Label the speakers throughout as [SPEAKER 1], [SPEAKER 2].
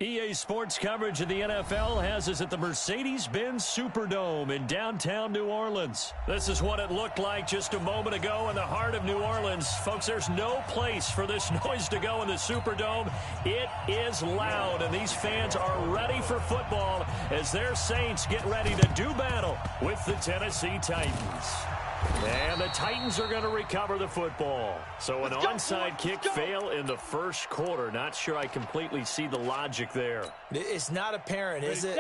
[SPEAKER 1] EA Sports coverage of the NFL has us at the Mercedes-Benz Superdome in downtown New Orleans. This is what it looked like just a moment ago in the heart of New Orleans. Folks, there's no place for this noise to go in the Superdome. It is loud, and these fans are ready for football as their Saints get ready to do battle with the Tennessee Titans. And the Titans are going to recover the football. So an onside kick fail in the first quarter. Not sure I completely see the logic there.
[SPEAKER 2] It's not apparent, is it?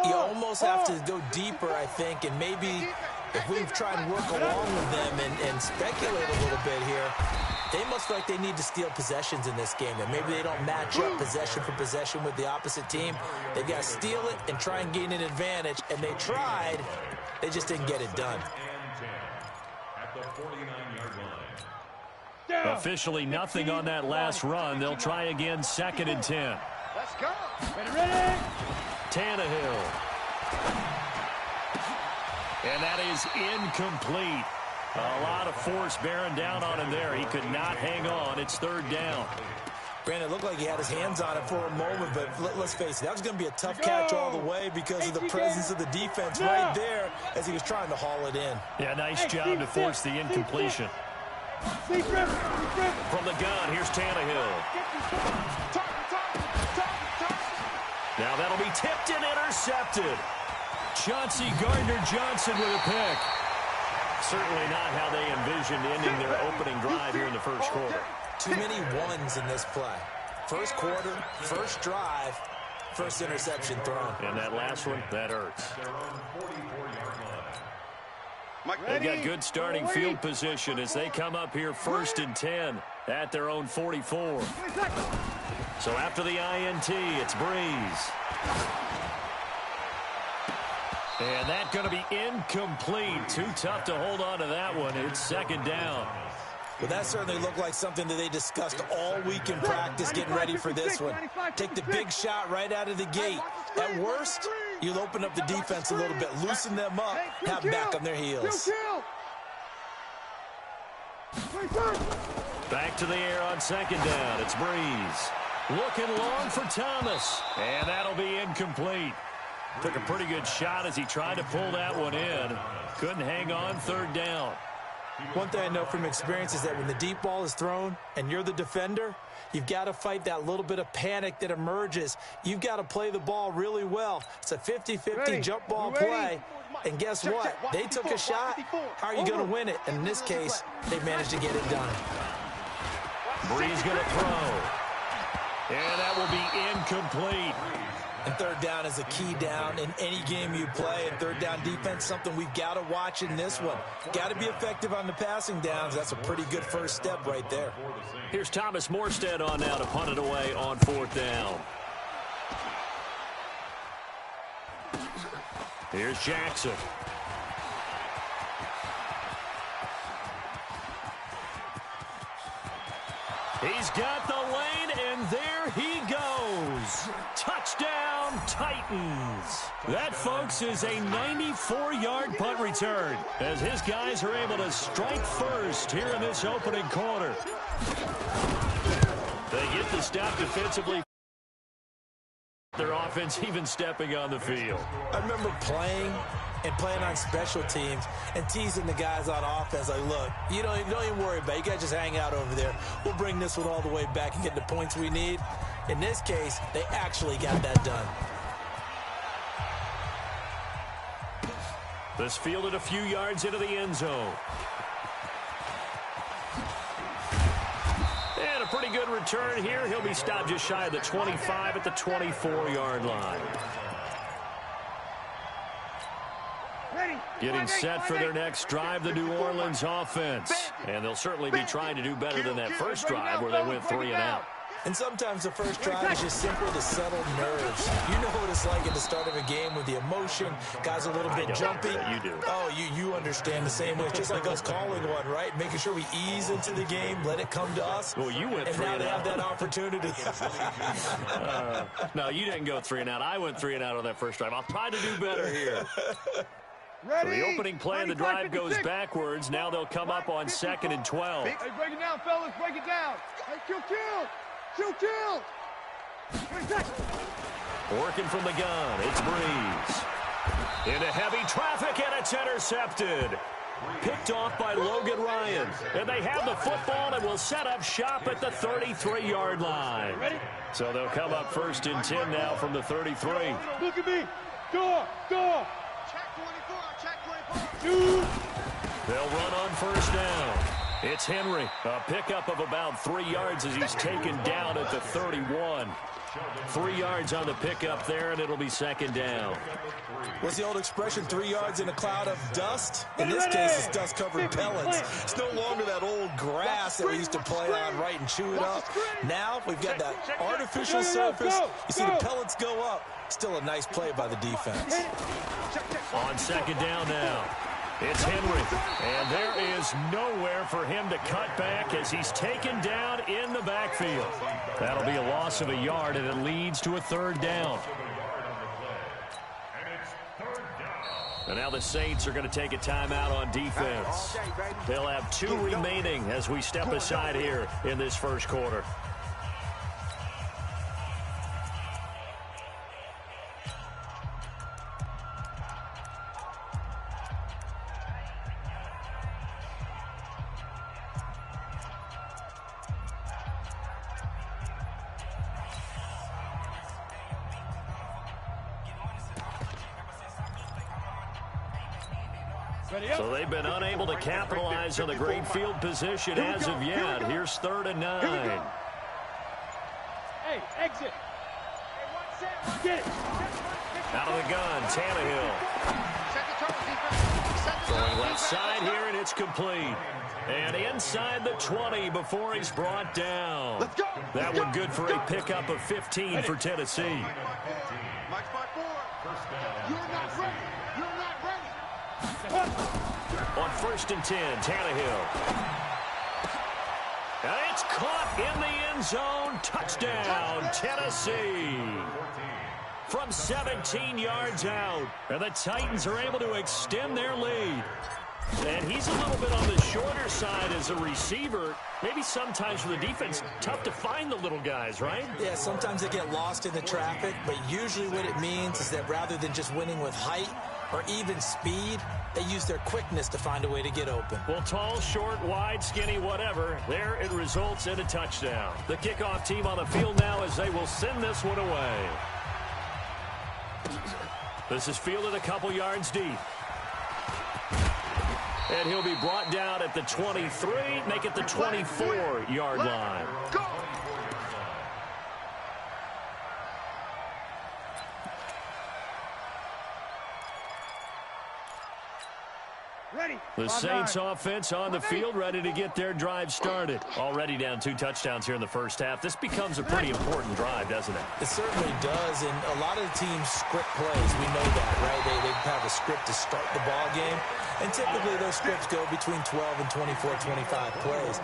[SPEAKER 2] You almost have to go deeper, I think, and maybe if we try and work along with them and speculate a little bit here, they must feel like they need to steal possessions in this game, and maybe they don't match up possession for possession with the opposite team. They've got to steal it and try and gain an advantage, and they tried. They just didn't get it done.
[SPEAKER 1] Officially nothing on that last run. They'll try again, 2nd and 10.
[SPEAKER 3] Let's go. Ready.
[SPEAKER 1] Tannehill. And that is incomplete. A lot of force bearing down on him there. He could not hang on. It's 3rd down.
[SPEAKER 2] Brandon, it looked like he had his hands on it for a moment, but let's face it, that was going to be a tough catch all the way because of the presence of the defense right there as he was trying to haul it in.
[SPEAKER 1] Yeah, nice job to force the incompletion. From the gun, here's Tannehill. Now that'll be tipped and intercepted. Chauncey Gardner-Johnson with a pick. Certainly not how they envisioned ending their opening drive here in the first quarter.
[SPEAKER 2] Too many ones in this play. First quarter, first drive, first interception thrown.
[SPEAKER 1] And that last one, that hurts. They've got good starting field position as they come up here 1st and 10 at their own 44. So after the INT, it's Breeze. And that's going to be incomplete. Too tough to hold on to that one. It's 2nd down.
[SPEAKER 2] Well, that certainly looked like something that they discussed all week in practice getting ready for this one. Take the big shot right out of the gate. At worst, you'll open up the defense a little bit, loosen them up, have them back on their heels.
[SPEAKER 1] Back to the air on 2nd down. It's Breeze. Looking long for Thomas. And that'll be incomplete. Took a pretty good shot as he tried to pull that one in. Couldn't hang on, 3rd down.
[SPEAKER 2] One thing I know from experience is that when the deep ball is thrown and you're the defender, you've got to fight that little bit of panic that emerges. You've got to play the ball really well. It's a 50-50 jump ball play. And guess what? They took a shot. How are you going to win it? And in this case, they managed to get it done.
[SPEAKER 1] Breeze going to throw. And that will be incomplete.
[SPEAKER 2] And 3rd down is a key down in any game you play. And 3rd down defense, something we've got to watch in this one. Got to be effective on the passing downs. That's a pretty good first step right there.
[SPEAKER 1] Here's Thomas Morstead on now to punt it away on 4th down. Here's Jackson. He's got the lane, and there he goes. Touchdown, Titans. That, folks, is a 94-yard punt return as his guys are able to strike first here in this opening quarter. They get the stop defensively. Their offense even stepping on the field.
[SPEAKER 2] I remember playing on special teams and teasing the guys on offense like, look, you don't even worry about it. You guys just hang out over there. We'll bring this one all the way back and get the points we need. In this case, they actually got that done.
[SPEAKER 1] This fielded a few yards into the end zone. And a pretty good return here. He'll be stopped just shy of the 25 at the 24-yard line. Getting set for their next drive, the New Orleans offense. And they'll certainly be trying to do better than that first drive where they went 3 and out.
[SPEAKER 2] And sometimes the first drive is just simply to settle nerves. You know what it's like at the start of a game with the emotion. Guys a little bit jumpy.
[SPEAKER 1] You do.
[SPEAKER 2] Oh, you understand the same way. It's just like us calling one, right? Making sure we ease into the game, let it come to us.
[SPEAKER 1] Well, you went 3 and out.
[SPEAKER 2] And now they have that opportunity.
[SPEAKER 1] No, you didn't go 3 and out. I went 3 and out on that first drive. I'll try to do better here.
[SPEAKER 3] Ready?
[SPEAKER 1] So the opening play of the drive goes backwards. Now they'll come up on 2nd and 12.
[SPEAKER 3] Hey, break it down, fellas. Break it down. Hey, kill.
[SPEAKER 1] Working from the gun, it's Breeze. Into heavy traffic, and it's intercepted. Picked off by Logan Ryan. And they have the football and will set up shop at the 33-yard line. So they'll come up 1st and 10 now from the 33.
[SPEAKER 3] Look at me. Door. Check 24. Check 24.
[SPEAKER 1] They'll run on 1st down. It's Henry. A pickup of about 3 yards as he's taken down at the 31. 3 yards on the pickup there, and it'll be 2nd down.
[SPEAKER 2] What's the old expression, 3 yards in a cloud of dust? In this case, it's dust-covered pellets. It's no longer that old grass that we used to play on, right, and chew it up. Now we've got that artificial surface. You see the pellets go up. Still a nice play by the defense.
[SPEAKER 1] On 2nd down now. It's Henry, and there is nowhere for him to cut back as he's taken down in the backfield. That'll be a loss of a yard, and it leads to a 3rd down. And now the Saints are going to take a timeout on defense. They'll have 2 remaining as we step aside here in this 1st quarter. So they've been unable to capitalize on the great field position as of yet. Here's 3rd and 9.
[SPEAKER 3] Hey, exit. Get it.
[SPEAKER 1] Out of the gun, Tannehill. Throwing left side here, and it's complete. And inside the 20 before he's brought down.
[SPEAKER 3] Let's go.
[SPEAKER 1] That one good for a pickup of 15 for Tennessee.
[SPEAKER 3] You're not ready.
[SPEAKER 1] On 1st and 10, Tannehill. And it's caught in the end zone. Touchdown, Tennessee. From 17 yards out. And the Titans are able to extend their lead. And he's a little bit on the shorter side as a receiver. Maybe sometimes for the defense, tough to find the little guys, right?
[SPEAKER 2] Yeah, sometimes they get lost in the traffic, but usually what it means is that rather than just winning with height or even speed, they use their quickness to find a way to get open.
[SPEAKER 1] Well, tall, short, wide, skinny, whatever, there it results in a touchdown. The kickoff team on the field now as they will send this one away. This is fielded a couple yards deep. And he'll be brought down at the 23, make it the 24-yard line.
[SPEAKER 3] Go.
[SPEAKER 1] The Saints offense on the field, ready to get their drive started. Already down 2 touchdowns here in the 1st half. This becomes a pretty important drive, doesn't it?
[SPEAKER 2] It certainly does, and a lot of the teams script plays. We know that, right? They have a script to start the ball game, and typically those scripts go between 12 and 24, 25 plays.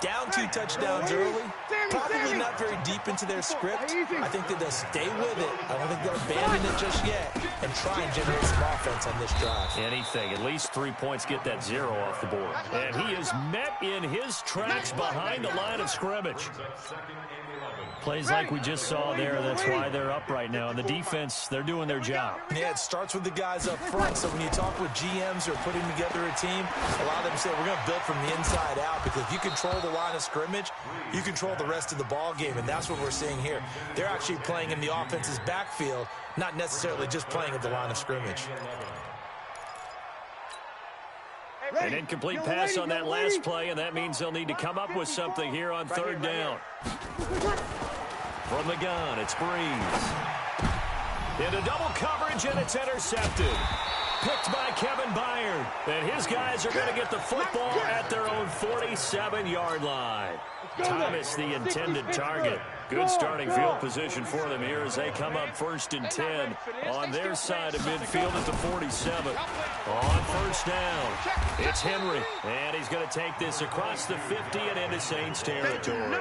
[SPEAKER 2] Down 2 touchdowns early, probably not very deep into their script. I think that they'll stay with it. I don't think they'll abandon it just yet and try and generate some offense on this drive.
[SPEAKER 1] Anything. At least 3 points, get that 0 off the board. And he is met in his tracks behind the line of scrimmage. Plays like we just saw there, that's why they're up right now. And the defense, they're doing their job.
[SPEAKER 2] Yeah, it starts with the guys up front. So when you talk with GMs who are putting together a team, a lot of them say we're going to build from the inside out, because if you control the line of scrimmage, you control the rest of the ball game, and that's what we're seeing here. They're actually playing in the offense's backfield, not necessarily just playing at the line of scrimmage.
[SPEAKER 1] An incomplete pass on that last play, and that means they'll need to come up with something here on 3rd down. From the gun, it's Breeze. Into double coverage, and it's intercepted. Picked by Kevin Byard. And his guys are going to get the football at their own 47-yard line. Thomas, the intended target. Good starting field position for them here as they come up 1st and 10 on their side of midfield at the 47. On 1st down, it's Henry. And he's going to take this across the 50 and into Saints territory.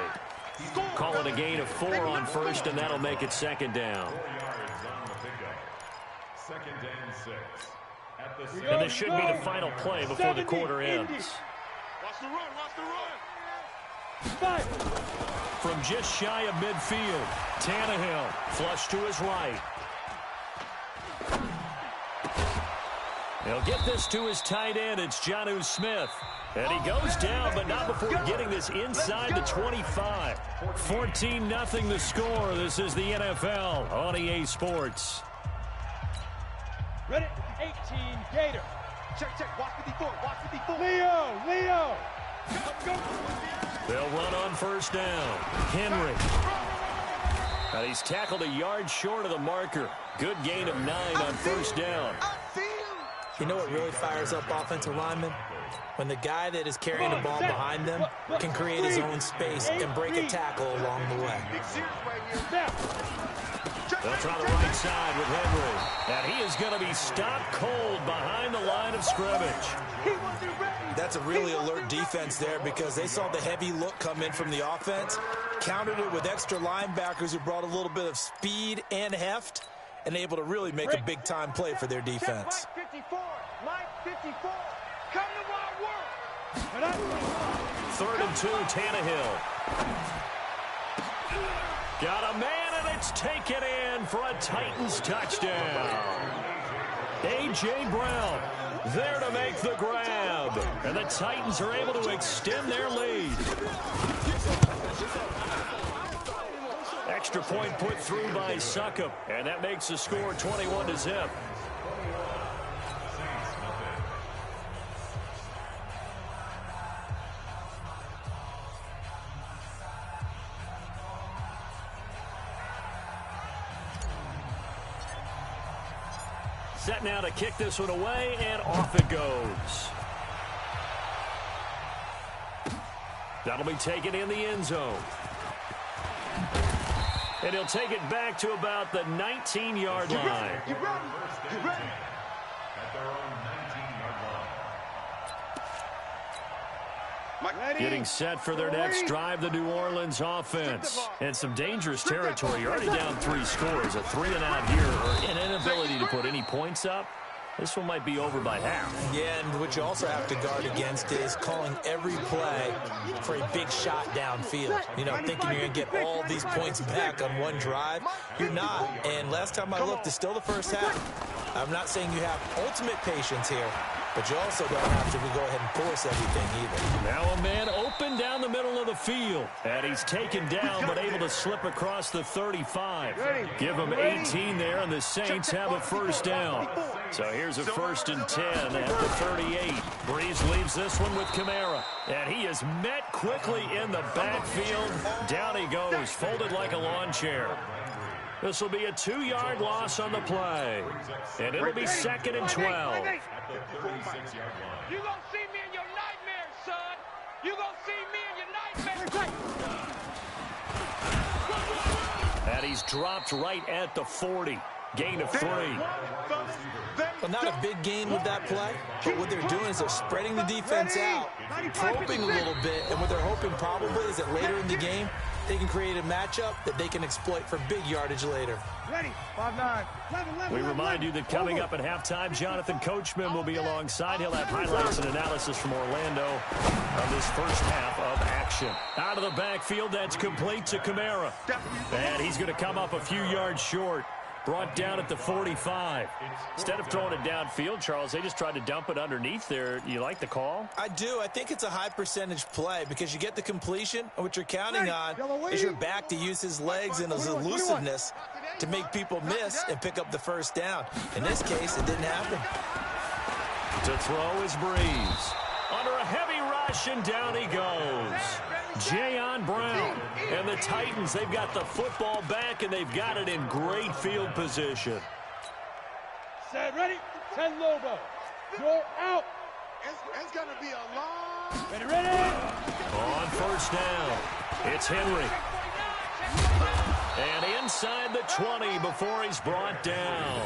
[SPEAKER 1] Call it a gain of 4 on 1st, and that'll make it 2nd down. And this should be the final play before the quarter ends.
[SPEAKER 3] Watch the run, watch the run. 5.
[SPEAKER 1] from just shy of midfield. Tannehill, flush to his right. He'll get this to his tight end. It's Jonnu Smith. And he goes down, but not before getting this inside the 25. 14-0 the score. This is the NFL on EA Sports.
[SPEAKER 3] Ready? 18, Gator. Check. Watch 54. Watch 54. Leo. Go.
[SPEAKER 1] They'll run on first down. Henry. And he's tackled a yard short of the marker. Good gain of 9 on first down.
[SPEAKER 2] You know what really fires up offensive linemen? When the guy that is carrying the ball behind them can create his own space and break a tackle along the way.
[SPEAKER 1] They'll try the right side with Henry. And he is going to be stopped cold behind the line of scrimmage.
[SPEAKER 2] That's a really alert defense there because they saw the heavy look come in from the offense, countered it with extra linebackers who brought a little bit of speed and heft, and able to really make a big-time play for their defense.
[SPEAKER 3] Mike 54, come to our world.
[SPEAKER 1] 3rd and 2, Tannehill. Got a man, and it's taken in for a Titans touchdown. A.J. Brown there to make the grab. And the Titans are able to extend their lead. Extra point put through by Succop, and that makes the score 21-0. Set now to kick this one away, and off it goes. That'll be taken in the end zone. And he'll take it back to about the 19-yard line.
[SPEAKER 3] Get ready.
[SPEAKER 1] Getting set for their next drive, the New Orleans offense. And some dangerous territory. You're already down 3 scores. A 3-and-out here, or an inability to put any points up. This one might be over by half.
[SPEAKER 2] Yeah, and what you also have to guard against is calling every play for a big shot downfield. You know, thinking you're going to get all these points back on one drive. You're not. And last time I looked, it's still the first half. I'm not saying you have ultimate patience here, but you also don't have to go ahead and force everything either.
[SPEAKER 1] Now a man open down the middle of the field. And he's taken down, but able to slip across the 35. Give him 18 there, and the Saints have a first down. So here's a 1st and 10 at the 38. Breeze leaves this one with Kamara. And he is met quickly in the backfield. Down he goes, folded like a lawn chair. This will be a 2-yard loss on the play. And it'll be 2nd and 12.
[SPEAKER 3] You're going to see me in your nightmares, son. You're going to see me in your nightmares.
[SPEAKER 1] And he's dropped right at the 40. Gain of 3.
[SPEAKER 2] Well, not a big gain with that play, but what they're doing is they're spreading the defense out, probing a little bit, and what they're hoping probably is that later in the game, they can create a matchup that they can exploit for big yardage later.
[SPEAKER 3] Ready, 5-9.
[SPEAKER 1] We remind you that coming up at halftime, Jonathan Coachman will be alongside. He'll have highlights and analysis from Orlando on this first half of action. Out of the backfield, that's complete to Kamara. And he's going to come up a few yards short. Brought down at the 45. Instead of throwing it downfield, Charles, they just tried to dump it underneath there. You like the call?
[SPEAKER 2] I do. I think it's a high percentage play because you get the completion, and what you're counting on is your back to use his legs and his elusiveness to make people miss and pick up the first down. In this case, it didn't happen.
[SPEAKER 1] To throw is Breeze. Under a heavy rush, and down he goes. Jayon Brown. And the Titans, they've got the football back, and they've got it in great field position.
[SPEAKER 3] Set, ready? 10 Lobo. You're out. It's going to be a long... Ready?
[SPEAKER 1] On first down, it's Henry. And inside the 20 before he's brought down.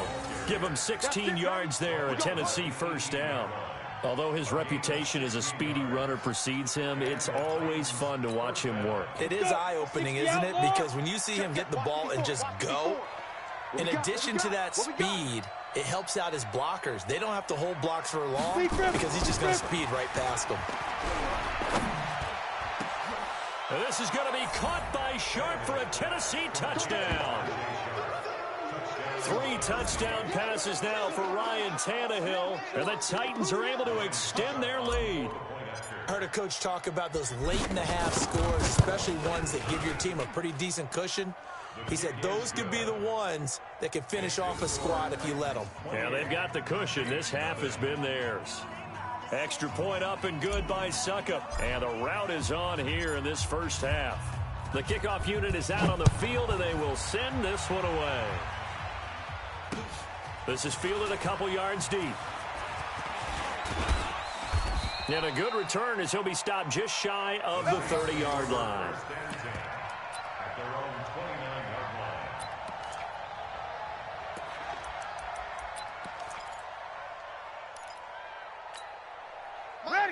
[SPEAKER 1] Give him 16 yards there, a Tennessee first down. Although his reputation as a speedy runner precedes him, it's always fun to watch him work.
[SPEAKER 2] It is eye-opening, isn't it? Because when you see him get the ball and just go, in addition to that speed, it helps out his blockers. They don't have to hold blocks for long because he's just going to speed right past them.
[SPEAKER 1] And this is going to be caught by Sharp for a Tennessee touchdown. 3 touchdown passes now for Ryan Tannehill, and the Titans are able to extend their lead.
[SPEAKER 2] I heard a coach talk about those late-in-the-half scores, especially ones that give your team a pretty decent cushion. He said those could be the ones that can finish off a squad if you let them.
[SPEAKER 1] Yeah, they've got the cushion. This half has been theirs. Extra point up and good by Suckup. And the route is on here in this first half. The kickoff unit is out on the field, and they will send this one away. This is fielded a couple yards deep. And a good return as he'll be stopped just shy of the 30-yard line.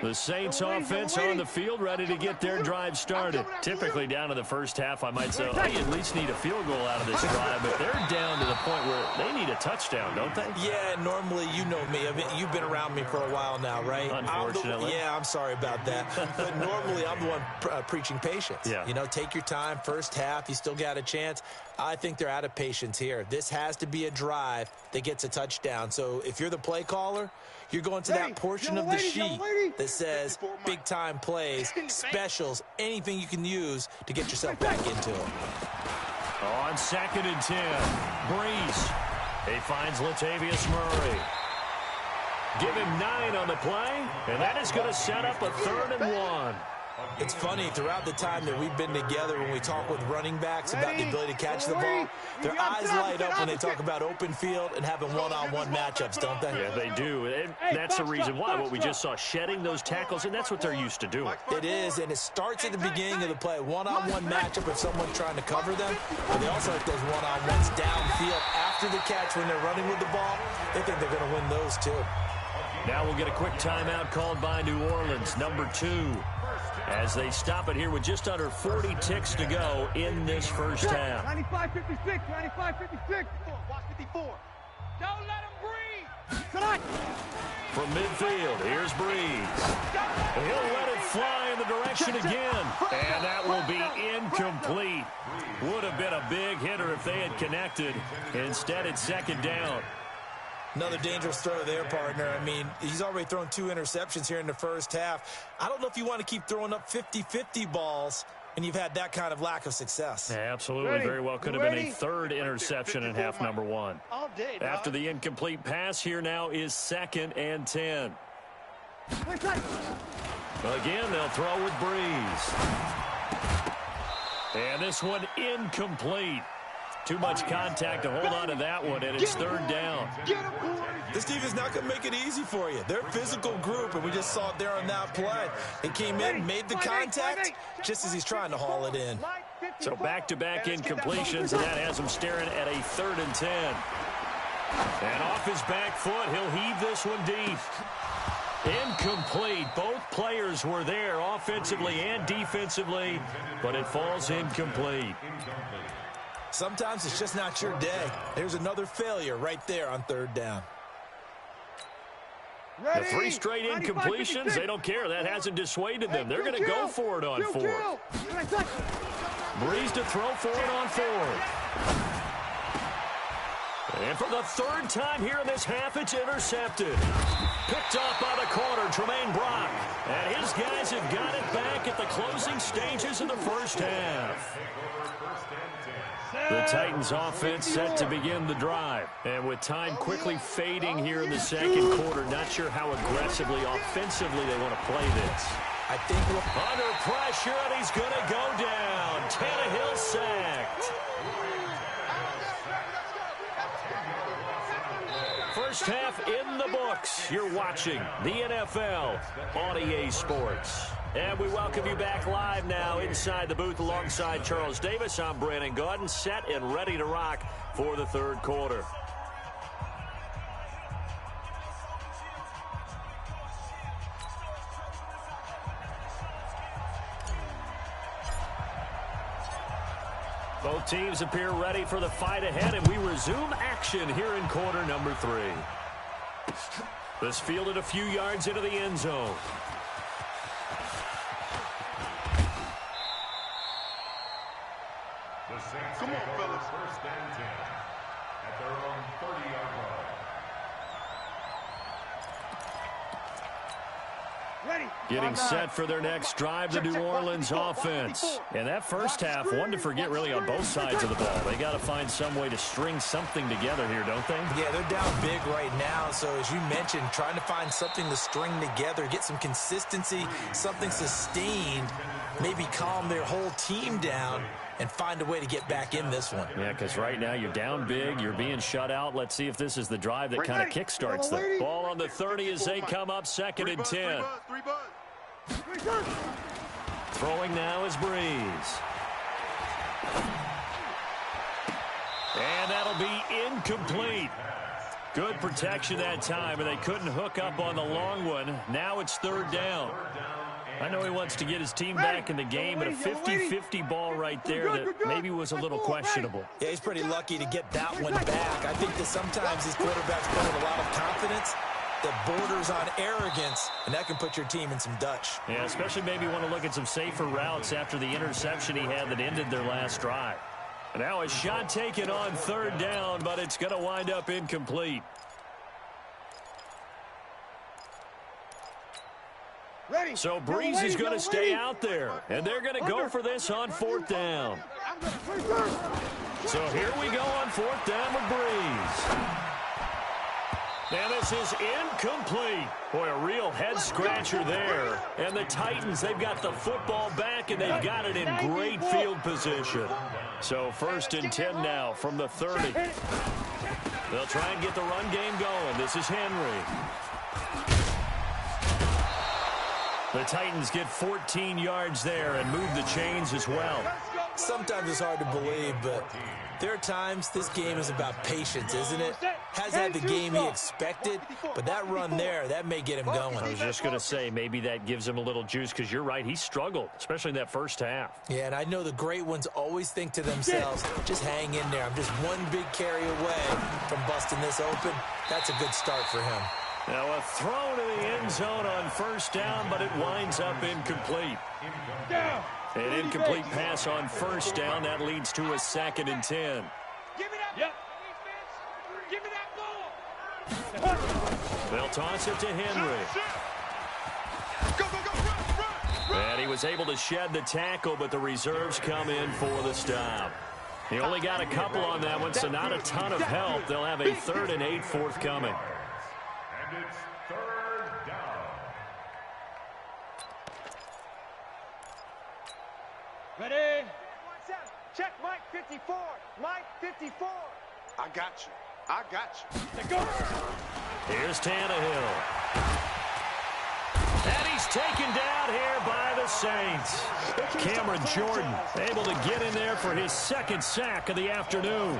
[SPEAKER 1] The Saints offense on the field, ready to get their drive started. Typically down to the first half, I might say, oh, you at least need a field goal out of this drive, but they're down to the point where they need a touchdown, don't they?
[SPEAKER 2] Yeah, normally, you know me. I mean, you've been around me for a while now, right?
[SPEAKER 1] Unfortunately.
[SPEAKER 2] I'm sorry about that. But normally, I'm the one preaching patience.
[SPEAKER 1] Yeah.
[SPEAKER 2] You know, take your time. First half, you still got a chance. I think they're out of patience here. This has to be a drive that gets a touchdown. So if you're the play caller, you're going to that portion of the sheet that says big-time plays, specials, anything you can use to get yourself back into it.
[SPEAKER 1] On 2nd and 10, Breeze. He finds Latavius Murray. Give him 9 on the play, and that is going to set up a 3rd and 1.
[SPEAKER 2] It's funny, throughout the time that we've been together, when we talk with running backs about the ability to catch the ball, their eyes light up when they talk about open field and having one-on-one matchups, don't they?
[SPEAKER 1] Yeah, they do. And that's the reason why. What we just saw, shedding those tackles, and that's what they're used to doing.
[SPEAKER 2] It is, and it starts at the beginning of the play. One-on-one matchup if someone's trying to cover them, but they also like those one-on-ones downfield after the catch when they're running with the ball. They think they're going to win those, too.
[SPEAKER 1] Now we'll get a quick timeout called by New Orleans, number 2. As they stop it here with just under 40 ticks to go in this first half.
[SPEAKER 3] 95-56, 95-56. Watch 54. Don't let him breathe.
[SPEAKER 1] From midfield, here's Breeze. He'll let it fly in the direction again. And that will be incomplete. Would have been a big hitter if they had connected. Instead, it's 2nd down.
[SPEAKER 2] Another dangerous throw there, partner. I mean, he's already thrown 2 interceptions here in the first half. I don't know if you want to keep throwing up 50-50 balls, and you've had that kind of lack of success.
[SPEAKER 1] Yeah, absolutely. Very well could have been a 3rd interception in half number 1. After the incomplete pass, here now is 2nd and 10. Again, they'll throw with Breeze. And this one incomplete. Too much contact to hold on to that one, and it's 3rd down.
[SPEAKER 2] This team is not going to make it easy for you. They're a physical group, and we just saw it there on that play. He came in, made the contact, just as he's trying to haul it in.
[SPEAKER 1] So back-to-back incompletions, and that has him staring at a 3rd and 10. And off his back foot, he'll heave this one deep. Incomplete. Both players were there offensively and defensively, but it falls incomplete.
[SPEAKER 2] Sometimes it's just not your day. There's another failure right there on 3rd down.
[SPEAKER 1] The 3 straight incompletions, they don't care. That hasn't dissuaded them. They're going to go for it on 4th. Breeze to throw for it on 4th. And for the 3rd time here in this half, it's intercepted. Picked off by the corner, Tremaine Brock. And his guys have got it back at the closing stages of the first half. The Titans offense set to begin the drive. And with time quickly fading here in the 2nd quarter, not sure how aggressively, offensively they want to play this.
[SPEAKER 2] I think
[SPEAKER 1] under pressure, and he's going to go down. Tannehill sacked. First half in the books. You're watching the NFL on EA Sports. And we welcome you back live now inside the booth alongside Charles Davis. I'm Brandon Gaudin, set and ready to rock for the 3rd quarter. Both teams appear ready for the fight ahead, and we resume action here in quarter number 3. This fielded a few yards into the end zone.
[SPEAKER 3] Come on, fellas.
[SPEAKER 4] First and 10 at their own 30-yard line.
[SPEAKER 1] Getting set for their next drive, the New Orleans offense. And that first half, one to forget really on both sides of the ball. They got to find some way to string something together here, don't they?
[SPEAKER 2] Yeah, they're down big right now. So as you mentioned, trying to find something to string together, get some consistency, something sustained, maybe calm their whole team down and find a way to get back in this one.
[SPEAKER 1] Yeah, because right now you're down big, you're being shut out. Let's see if this is the drive that kind of kickstarts them. Ball on the 30 as they come up, 2nd and 10. Throwing now is Breeze. And that'll be incomplete. Good protection that time, and they couldn't hook up on the long one. Now it's 3rd down. I know he wants to get his team back in the game, but a 50-50 ball right there that maybe was a little questionable.
[SPEAKER 2] Yeah, he's pretty lucky to get that one back. I think that sometimes these quarterbacks play with a lot of confidence that borders on arrogance, and that can put your team in some Dutch.
[SPEAKER 1] Yeah, especially maybe want to look at some safer routes after the interception he had that ended their last drive. Now a shot taken on 3rd down, but it's going to wind up incomplete. So Breeze is going to stay out there, and they're going to go for this on 4th down. So here we go on 4th down with Breeze. And this is incomplete. Boy, a real head-scratcher there. And the Titans, they've got the football back, and they've got it in great field position. So 1st and 10 now from the 30. They'll try and get the run game going. This is Henry. The Titans get 14 yards there and move the chains as well.
[SPEAKER 2] Sometimes it's hard to believe, but there are times this game is about patience, isn't it? Has had the game he expected, but that run there, that may get him going.
[SPEAKER 1] I was just going to say, maybe that gives him a little juice, because you're right, he struggled, especially in that first half.
[SPEAKER 2] Yeah, and I know the great ones always think to themselves, just hang in there. I'm just one big carry away from busting this open. That's a good start for him.
[SPEAKER 1] Now a throw to the end zone on 1st down, but it winds up incomplete. An incomplete pass on 1st down. That leads to a 2nd and 10.
[SPEAKER 3] Give me that. Yep. Give me that ball.
[SPEAKER 1] They'll toss it to Henry.
[SPEAKER 3] Go, run.
[SPEAKER 1] And he was able to shed the tackle, but the reserves come in for the stop. He only got a couple on that one, so not a ton of help. They'll have a 3rd and 8 forthcoming.
[SPEAKER 4] And it's 3rd down.
[SPEAKER 3] Ready? Check Mike 54. Mike 54. I got you. Let's go.
[SPEAKER 1] Here's Tannehill. And he's taken down here by the Saints. Cameron Jordan able to get in there for his 2nd sack of the afternoon.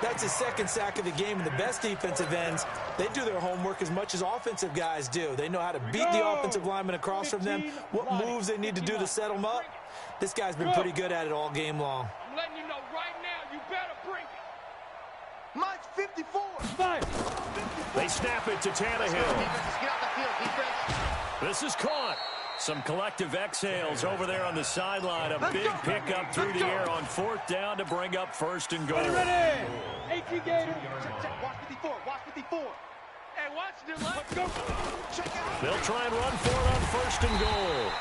[SPEAKER 2] That's his 2nd sack of the game, and the best defensive ends, they do their homework as much as offensive guys do. They know how to beat the offensive lineman across from them, what moves they need to do to set them up. This guy's been pretty good at it all game long.
[SPEAKER 3] I'm letting you know right now, you better bring it. Mike's 54.
[SPEAKER 1] They snap it to Tannehill. This is caught. Some collective exhales over there on the sideline. A big pickup through the air on 4th down to bring up 1st and goal.
[SPEAKER 3] Ready. 18 Gator. Check. Watch 54. Watch 54. Hey, watch the left. Go. Check out.
[SPEAKER 1] They'll try and run for it on 1st and goal.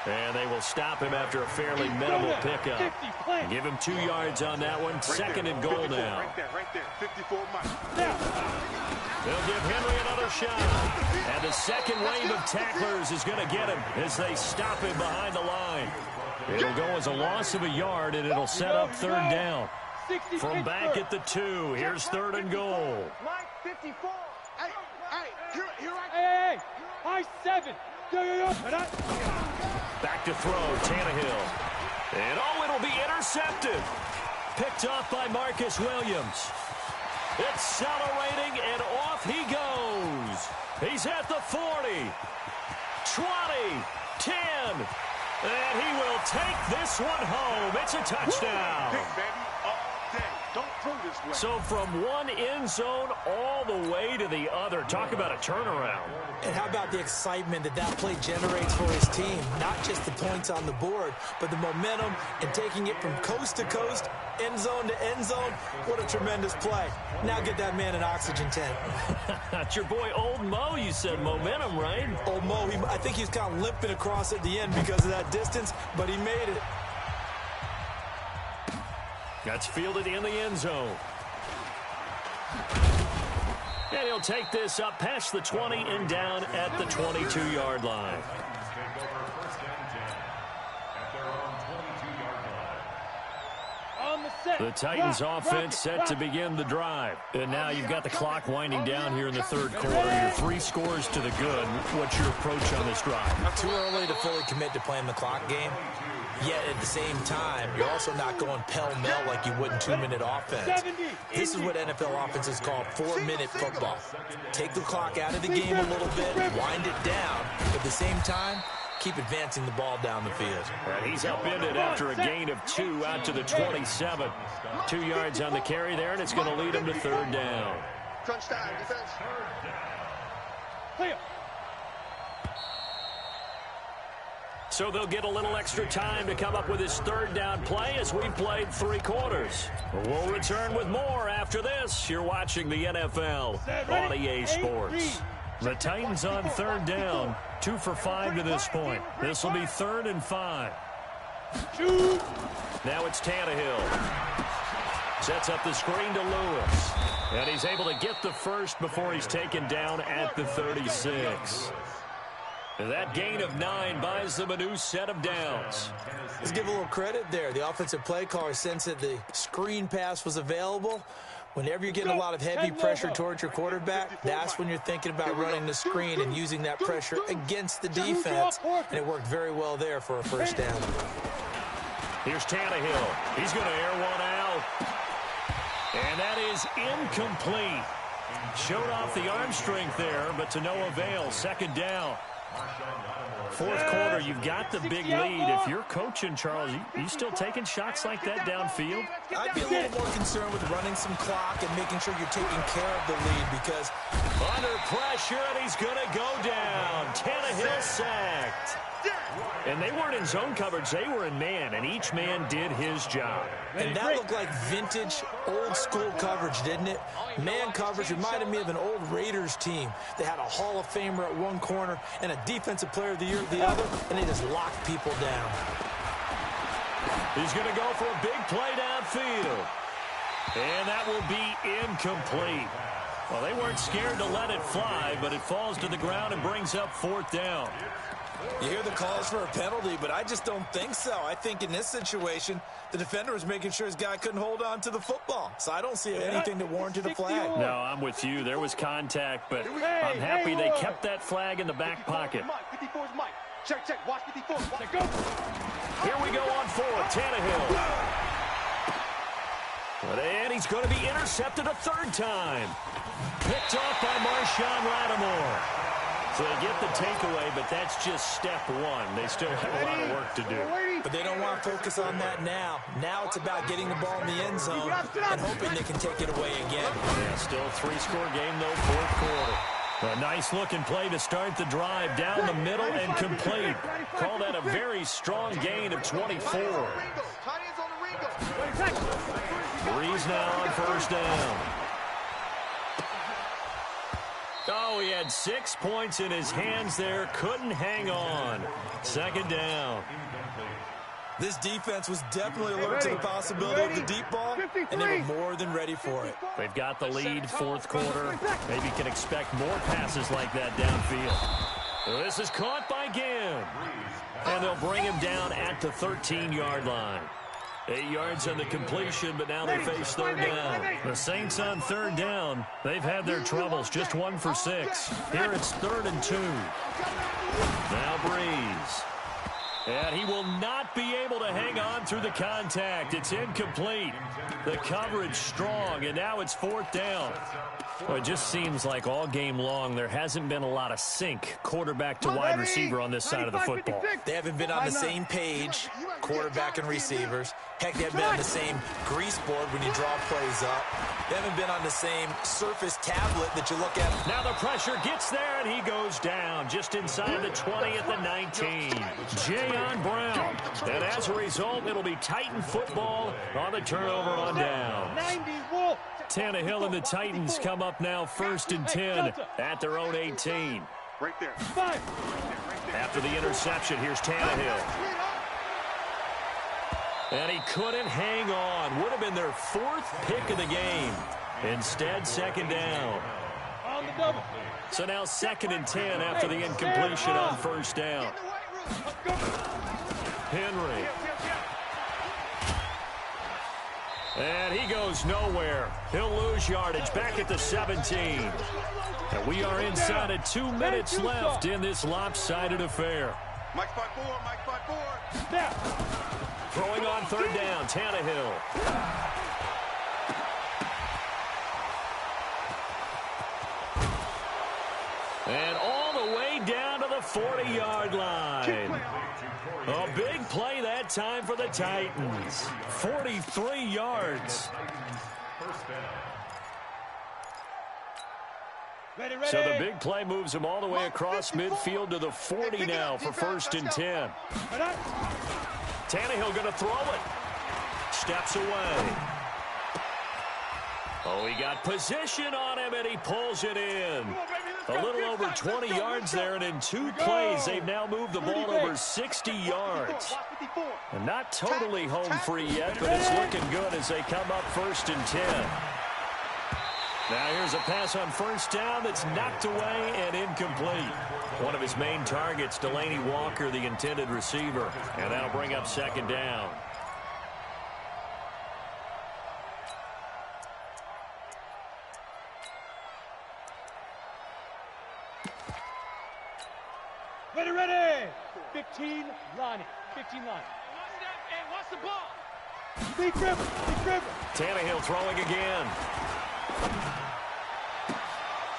[SPEAKER 1] And they will stop him after a fairly minimal pickup. Give him 2 yards on that one. 2nd and goal now.
[SPEAKER 3] Right there. 54 Mike.
[SPEAKER 1] They'll give Henry another shot. And the second wave of tacklers is going to get him as they stop him behind the line. It'll go as a loss of a yard, and it'll set up 3rd down. From back at the 2, here's 3rd and goal.
[SPEAKER 3] Mike 54. Hey, high 7.
[SPEAKER 1] Back to throw, Tannehill. And it'll be intercepted. Picked off by Marcus Williams. Accelerating, and off he goes. He's at the 40, 20, 10, and he will take this one home. It's a touchdown.
[SPEAKER 3] Pick, baby, all day. Don't prove
[SPEAKER 1] So from one end zone all the way to the other. Talk about a turnaround.
[SPEAKER 2] And how about the excitement that that play generates for his team? Not just the points on the board, but the momentum and taking it from coast to coast, end zone to end zone. What a tremendous play. Now get that man an oxygen tent.
[SPEAKER 1] That's your boy Old Mo. You said momentum, right?
[SPEAKER 2] Old Mo, I think he's kind of limping across at the end because of that distance, but he made it.
[SPEAKER 1] That's fielded in the end zone. And he'll take this up past the 20 and down at the 22-yard line. The Titans offense set to begin the drive. And now you've got the clock winding down here in the third quarter. You're 3 scores to the good. What's your approach on this drive?
[SPEAKER 2] Too early to fully commit to playing the clock game. Yet at the same time, you're also not going pell-mell like you would in 2-minute offense. This is what NFL offenses call 4-minute football. Take the clock out of the game a little bit, wind it down, but at the same time, keep advancing the ball down the field.
[SPEAKER 1] And he's upended after a gain of 2 out to the 27. 2 yards on the carry there, and it's going to lead him to third down.
[SPEAKER 5] Crunch time, defense.
[SPEAKER 3] Clear.
[SPEAKER 1] So they'll get a little extra time to come up with his third down play as we've played 3 quarters. We'll return with more after this. You're watching the NFL on EA Sports. The Titans on third down, 2 for 5 to this point. This will be 3rd and 5. Now it's Tannehill. Sets up the screen to Lewis. And he's able to get the first before he's taken down at the 36. That gain of 9 buys them a new set of downs.
[SPEAKER 2] Let's give a little credit there. The offensive play caller sensed that the screen pass was available. Whenever you're getting a lot of heavy pressure towards your quarterback, that's when you're thinking about running the screen and using that pressure against the defense. And it worked very well there for a first down.
[SPEAKER 1] Here's Tannehill. He's going to air one out. And that is incomplete. Showed off the arm strength there, but to no avail. 2nd down. 4th quarter, you've got the big lead. If you're coaching, Charles, you still taking shots like that downfield?
[SPEAKER 2] I'd be a little more concerned with running some clock and making sure you're taking care of the lead because
[SPEAKER 1] under pressure, and he's going to go down. Tannehill sacked. And they weren't in zone coverage. They were in man, and each man did his job.
[SPEAKER 2] And that looked like vintage, old-school coverage, didn't it? Man coverage reminded me of an old Raiders team. They had a Hall of Famer at one corner and a Defensive Player of the Year at the other, and they just locked people down.
[SPEAKER 1] He's going to go for a big play downfield. And that will be incomplete. Well, they weren't scared to let it fly, but it falls to the ground and brings up 4th down.
[SPEAKER 2] You hear the calls for a penalty, but I just don't think so. I think in this situation, the defender was making sure his guy couldn't hold on to the football. So I don't see anything that warranted a flag.
[SPEAKER 1] No, I'm with you. There was contact, but I'm happy they kept that flag in the back pocket.
[SPEAKER 5] 54's Mike. Check. Watch 54.
[SPEAKER 1] Here we go on 4th. Tannehill. And he's going to be intercepted a 3rd time. Picked off by Marshawn Lattimore. So they get the takeaway, but that's just step 1. They still have a lot of work to do.
[SPEAKER 2] But they don't want to focus on that now. Now it's about getting the ball in the end zone and hoping they can take it away again.
[SPEAKER 1] Yeah, still a 3-score game, though, 4th quarter. A nice-looking play to start the drive down the middle and complete. Call that a very strong gain of 24. Breeze now on 1st down. Oh, he had 6 points in his hands there. Couldn't hang on. 2nd down.
[SPEAKER 2] This defense was definitely alert to the possibility of the deep ball, and they were more than ready for it.
[SPEAKER 1] They've got the lead, 4th quarter. Maybe can expect more passes like that downfield. This is caught by Ginn. And they'll bring him down at the 13-yard line. 8 yards on the completion, but now they face 3rd down. The Saints on 3rd down. They've had their troubles, just 1 for 6. Here it's 3rd and 2. Now Breeze. And he will not be able to hang on through the contact. It's incomplete. The coverage strong, and now it's 4th down. Well, it just seems like all game long there hasn't been a lot of sync quarterback to wide receiver on this side of the football.
[SPEAKER 2] They haven't been on the same page, quarterback and receivers. Heck, they haven't been on the same grease board when you draw plays up. They haven't been on the same surface tablet that you look at.
[SPEAKER 1] Now the pressure gets there, and he goes down just inside the 20 at the 19. Jayon Brown. And as a result, it'll be Titan football on the turnover on down. Tannehill and the Titans come up now 1st and 10 at their own 18.
[SPEAKER 5] Right there.
[SPEAKER 1] After the interception, here's Tannehill. And he couldn't hang on. Would have been their 4th pick of the game. Instead, 2nd down. So now 2nd and 10 after the incompletion on 1st down. Henry. And he goes nowhere. He'll lose yardage back at the 17. And we are inside of 2 minutes left in this lopsided affair.
[SPEAKER 5] Mike 5-4, Mike 5-4.
[SPEAKER 3] Snap.
[SPEAKER 1] Throwing on 3rd down, Tannehill. And all the way down to the 40-yard line. A big play that time for the Titans. 43 yards. So the big play moves him all the way across midfield to the 40 now for 1st and 10. Tannehill going to throw it. Steps away. Oh, he got position on him, and he pulls it in. A little over 20 yards there, and in 2 plays, they've now moved the ball over 60 yards. And not totally home free yet, but it's looking good as they come up 1st and 10. Now here's a pass on 1st down that's knocked away and incomplete. One of his main targets, Delaney Walker, the intended receiver. And that'll bring up 2nd down.
[SPEAKER 3] Ready. 15, Lonnie. 15, Lonnie.
[SPEAKER 5] Hey, watch the ball.
[SPEAKER 3] Big gripper.
[SPEAKER 1] Tannehill throwing again.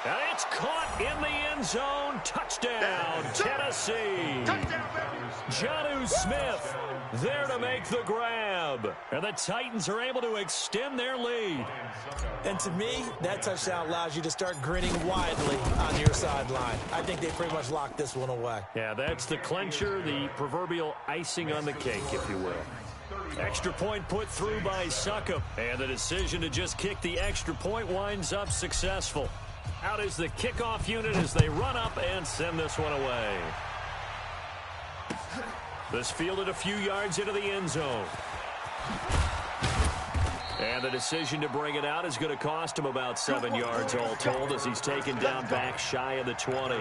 [SPEAKER 1] And it's caught in the end zone. Touchdown, Tennessee. Jonnu Smith there to make the grab. And the Titans are able to extend their lead.
[SPEAKER 2] And to me, that touchdown allows you to start grinning widely on your sideline. I think they pretty much locked this one away.
[SPEAKER 1] Yeah, that's the clincher, the proverbial icing on the cake, if you will. Extra point put through by Succop. And the decision to just kick the extra point winds up successful. Out is the kickoff unit as they run up and send this one away. This fielded a few yards into the end zone. And the decision to bring it out is going to cost him about 7 yards all told as he's taken down back shy of the 20.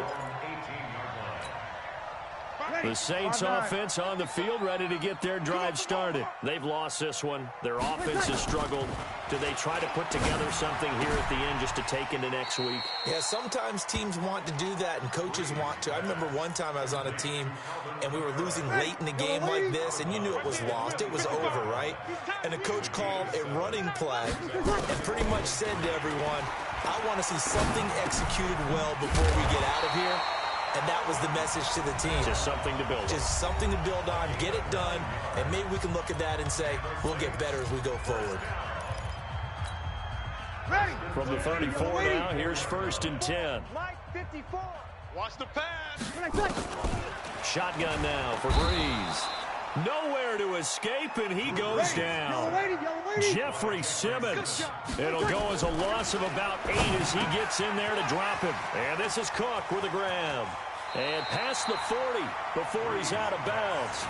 [SPEAKER 1] The Saints offense on the field ready to get their drive started. They've lost this one. Their offense has struggled. Do they try to put together something here at the end just to take into next week?
[SPEAKER 2] Yeah, sometimes teams want to do that and coaches want to. I remember one time I was on a team and we were losing late in the game like this and you knew it was lost. It was over, right? And the coach called a running play and pretty much said to everyone, I want to see something executed well before we get out of here. And that was the message to the team.
[SPEAKER 1] Just something to build on.
[SPEAKER 2] Just something to build on, get it done, and maybe we can look at that and say, we'll get better as we go forward.
[SPEAKER 1] From the 34 now, here's 1st and 10.
[SPEAKER 5] Mike 54. Watch the pass.
[SPEAKER 1] Shotgun now for Breeze. Nowhere to escape, and he goes down. Jeffrey Simmons. It'll go as a loss of about 8 as he gets in there to drop him. And this is Cook with a grab. And past the 40 before he's out of bounds.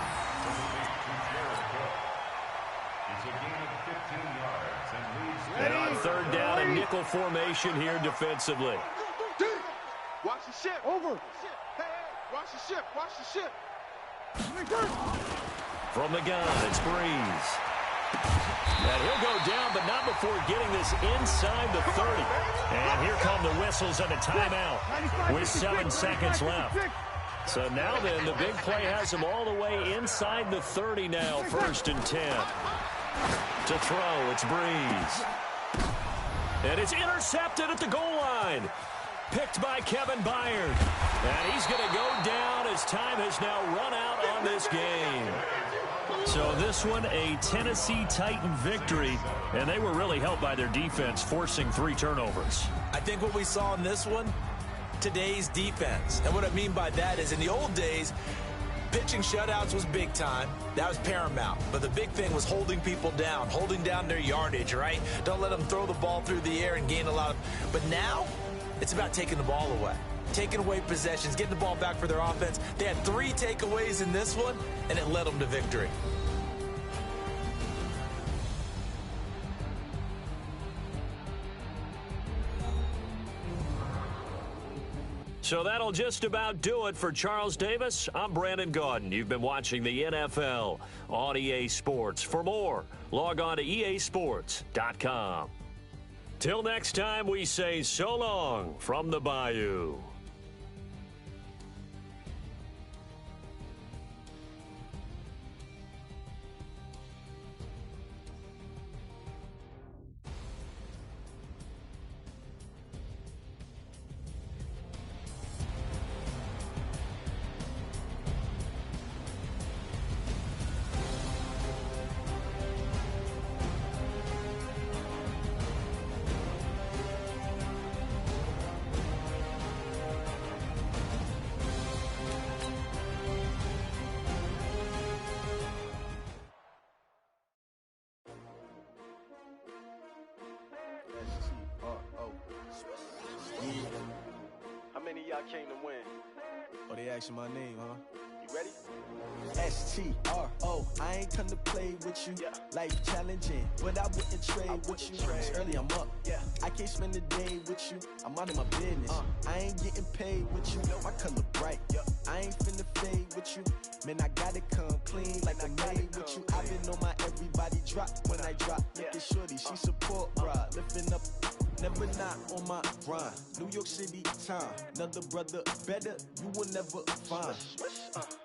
[SPEAKER 1] And on 3rd down, a nickel formation here defensively.
[SPEAKER 5] Watch the ship.
[SPEAKER 3] Over.
[SPEAKER 5] Hey, watch the ship. Watch the ship.
[SPEAKER 1] From the gun, it's Breeze. And he'll go down, but not before getting this inside the 30. And here come the whistles and a timeout with 7 seconds left. So now then, the big play has him all the way inside the 30 now, 1st and 10. To throw, it's Breeze. And it's intercepted at the goal line. Picked by Kevin Byard. And he's going to go down as time has now run out on this game. So this one, a Tennessee Titan victory. And they were really helped by their defense, forcing 3 turnovers.
[SPEAKER 2] I think what we saw in this one, today's defense. And what I mean by that is in the old days, pitching shutouts was big time. That was paramount. But the big thing was holding people down, holding down their yardage, right? Don't let them throw the ball through the air and gain a lot of... But now, it's about taking the ball away. Taking away possessions, getting the ball back for their offense. They had 3 takeaways in this one, and it led them to victory.
[SPEAKER 1] So that'll just about do it for Charles Davis. I'm Brandon Gaudin. You've been watching the NFL on EA Sports. For more, log on to easports.com. Till next time, we say so long from the Bayou.
[SPEAKER 5] How many of y'all came to win?
[SPEAKER 6] Oh, they asking my name, huh?
[SPEAKER 5] You ready?
[SPEAKER 6] S-T-R-O, I ain't come to play with you. Life challenging, but I wouldn't trade with you. It's early, I'm up. I can't spend the day with you. I'm out of my business. I ain't getting paid with you. My color bright. I ain't finna fade with you. Man, I gotta come clean like I made with you. I've been on my everybody drop when I drop. Look at shorty, she support, bruh. Lifting up, never not on my grind. New York City time. Another brother better, you will never find.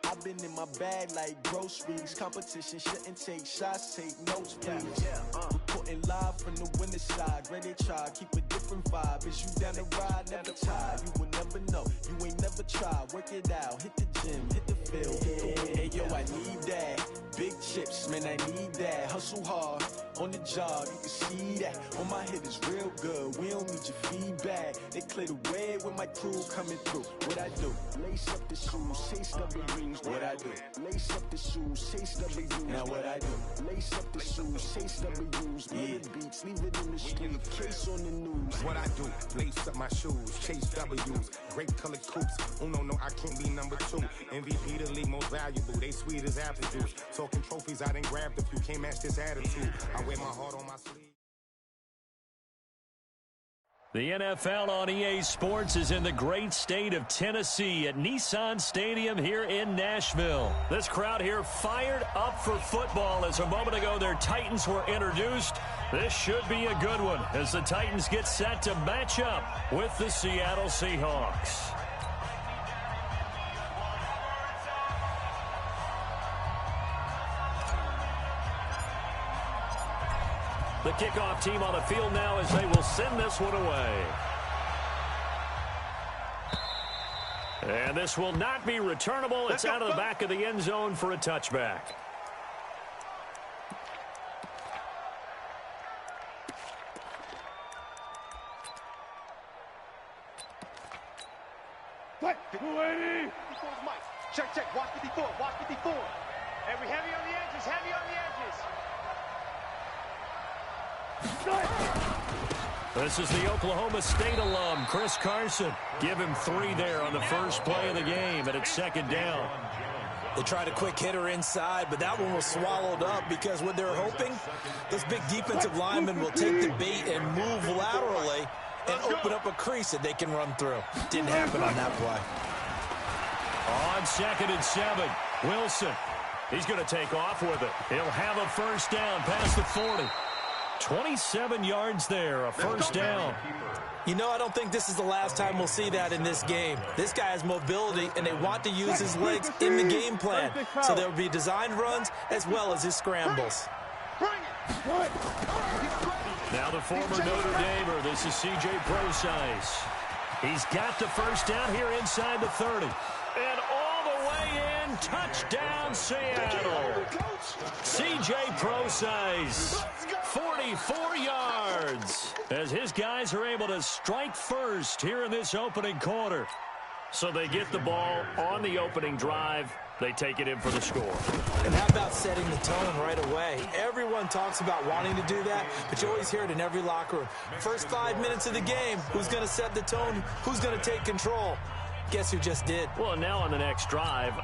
[SPEAKER 6] I've been in my bag like groceries. Competition shouldn't take shots, take notes, please. Reporting live from the winter side. Ready to try, keep a different vibe. Is you down the ride, never tired. You will never know, you ain't never tried. Work it out, hit the gym, hit the field. Hey yo, I need that. Big chips, man, I need that. Hustle hard, on the job, you can see that. On my head is real good, we don't need your feedback. They clear the way with my crew coming through. What I do? Lace up the shoes, chase double rings. What I do? Lace up the shoes, chase double U's. Now what I do? Lace up the shoes, chase double U's. Beats, leave it in the street, case on the news.
[SPEAKER 7] What I do? Lace up my shoes, chase W's. Great colored coops. Oh no, I can't be number 2. MVP the league most valuable. They sweet as apple juice. Talking trophies, I done grabbed a few. Can't match this attitude. I wear my heart on my sleeve.
[SPEAKER 1] The NFL on EA Sports is in the great state of Tennessee at Nissan Stadium here in Nashville. This crowd here fired up for football as a moment ago their Titans were introduced. This should be a good one as the Titans get set to match up with the Seattle Seahawks. The kickoff team on the field now as they will send this one away. And this will not be returnable. It's out of the back of the end zone for a touchback.
[SPEAKER 5] Check. Watch 54. And we heavy on the edges.
[SPEAKER 1] This is the Oklahoma State alum, Chris Carson. Give him 3 there on the first play of the game, and it's 2nd down.
[SPEAKER 2] They tried a quick hitter inside, but that one was swallowed up because what they're hoping, those big defensive linemen will take the bait and move laterally and open up a crease that they can run through. Didn't happen on that play.
[SPEAKER 1] On 2nd and 7, Wilson. He's going to take off with it. He'll have a first down past the 40. 27 yards there, a first down.
[SPEAKER 2] You know, I don't think this is the last time we'll see that in this game. This guy has mobility, and they want to use his legs in the game plan. So there will be designed runs as well as his scrambles.
[SPEAKER 1] Now the former Notre Damer, this is C.J. Procise. He's got the first down here inside the 30. And all the way in, touchdown Seattle. C.J. Procise, 44 yards, as his guys are able to strike first here in this opening quarter. So they get the ball on the opening drive. They take it in for the score.
[SPEAKER 2] And how about setting the tone right away? Everyone talks about wanting to do that, but you always hear it in every locker room. First 5 minutes of the game, who's going to set the tone? Who's going to take control? Guess who just did?
[SPEAKER 1] Well, now on the next drive,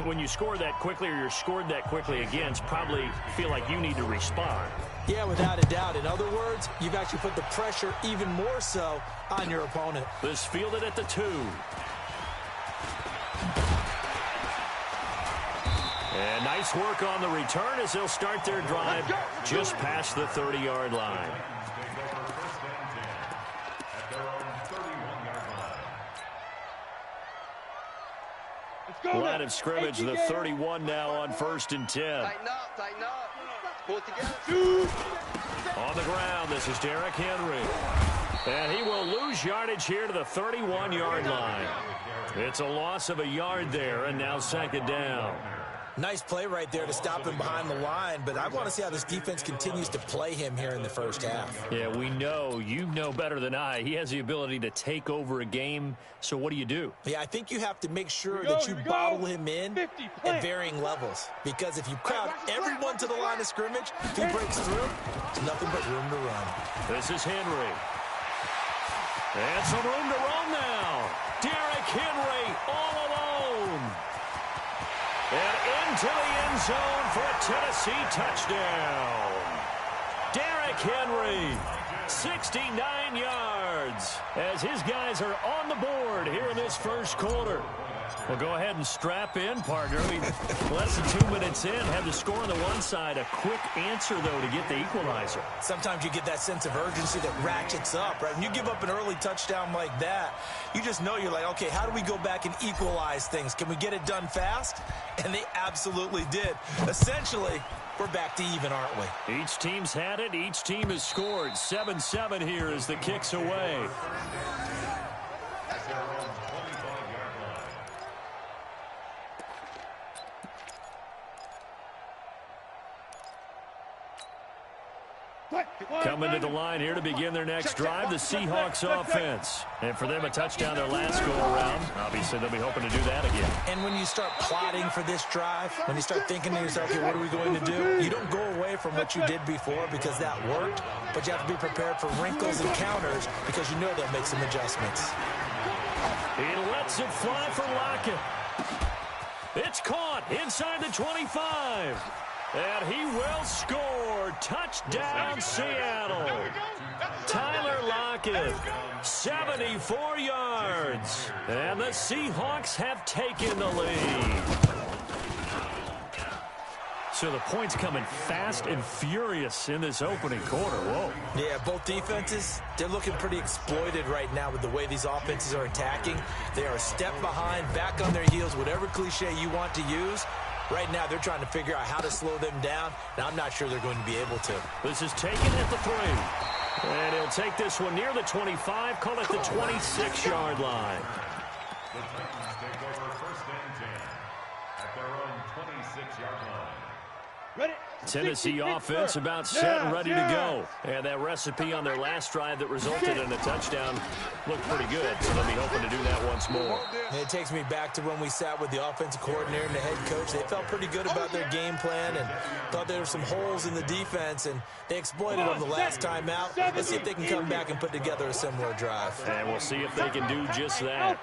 [SPEAKER 1] when you score that quickly or you're scored that quickly again, probably feel like you need to respond.
[SPEAKER 2] Yeah, without a doubt. In other words, you've actually put the pressure even more so on your opponent.
[SPEAKER 1] This fielded at the 2. And nice work on the return as they'll start their drive just past the 30-yard line. Line of scrimmage, the 31 now on 1st and 10.
[SPEAKER 5] Tighten up, tighten up. Pull it together.
[SPEAKER 1] On the ground, this is Derrick Henry. And he will lose yardage here to the 31-yard line. It's a loss of a yard there, and now 2nd down.
[SPEAKER 2] Nice play right there to stop him behind the line, but I want to see how this defense continues to play him here in the first half.
[SPEAKER 1] Yeah, we know. You know better than I. He has the ability to take over a game, so what do you do?
[SPEAKER 2] Yeah, I think you have to make sure that you bottle him in at varying levels, because if you crowd everyone to the line of scrimmage, if he breaks through, there's nothing but room to run.
[SPEAKER 1] This is Henry. And some room to run now. Derrick Henry all alone. And into the end zone for a Tennessee touchdown. Derrick Henry, 69 yards, as his guys are on the board here in this first quarter. Well, go ahead and strap in, partner. Less than 2 minutes in, have the score on the one side. A quick answer, though, to get the equalizer.
[SPEAKER 2] Sometimes you get that sense of urgency that ratchets up, right? When you give up an early touchdown like that, you just know you're like, okay, how do we go back and equalize things? Can we get it done fast? And they absolutely did. Essentially, we're back to even, aren't we?
[SPEAKER 1] Each team's had it. Each team has scored. 7-7 here as the kick's away. Coming to the line here to begin their next drive, the Seahawks offense. And for them, a touchdown their last go-around. Obviously, they'll be hoping to do that again.
[SPEAKER 2] And when you start plotting for this drive, when you start thinking to yourself, okay, what are we going to do? You don't go away from what you did before because that worked, but you have to be prepared for wrinkles and counters because you know they'll make some adjustments.
[SPEAKER 1] He lets it fly for Lockett. It's caught inside the 25. And he will score. Touchdown, Seattle. Tyler Lockett, 74 yards. And the Seahawks have taken the lead. So the points coming fast and furious in this opening quarter. Whoa.
[SPEAKER 2] Yeah, both defenses, they're looking pretty exploited right now with the way these offenses are attacking. They are a step behind, back on their heels, whatever cliche you want to use. Right now, they're trying to figure out how to slow them down. Now, I'm not sure they're going to be able to.
[SPEAKER 1] This is taken at the 3. And he'll take this one near the 25, call it the 26-yard line.
[SPEAKER 4] The Titans take over 1st and 10 at their own 26-yard line.
[SPEAKER 3] Ready?
[SPEAKER 1] Tennessee offense about set and ready to go. And that recipe on their last drive that resulted in a touchdown looked pretty good. So they'll be hoping to do that once more.
[SPEAKER 2] And it takes me back to when we sat with the offensive coordinator and the head coach. They felt pretty good about their game plan and thought there were some holes in the defense, and they exploited them the last time out. Let's see if they can come back and put together a similar drive.
[SPEAKER 1] And we'll see if they can do just that.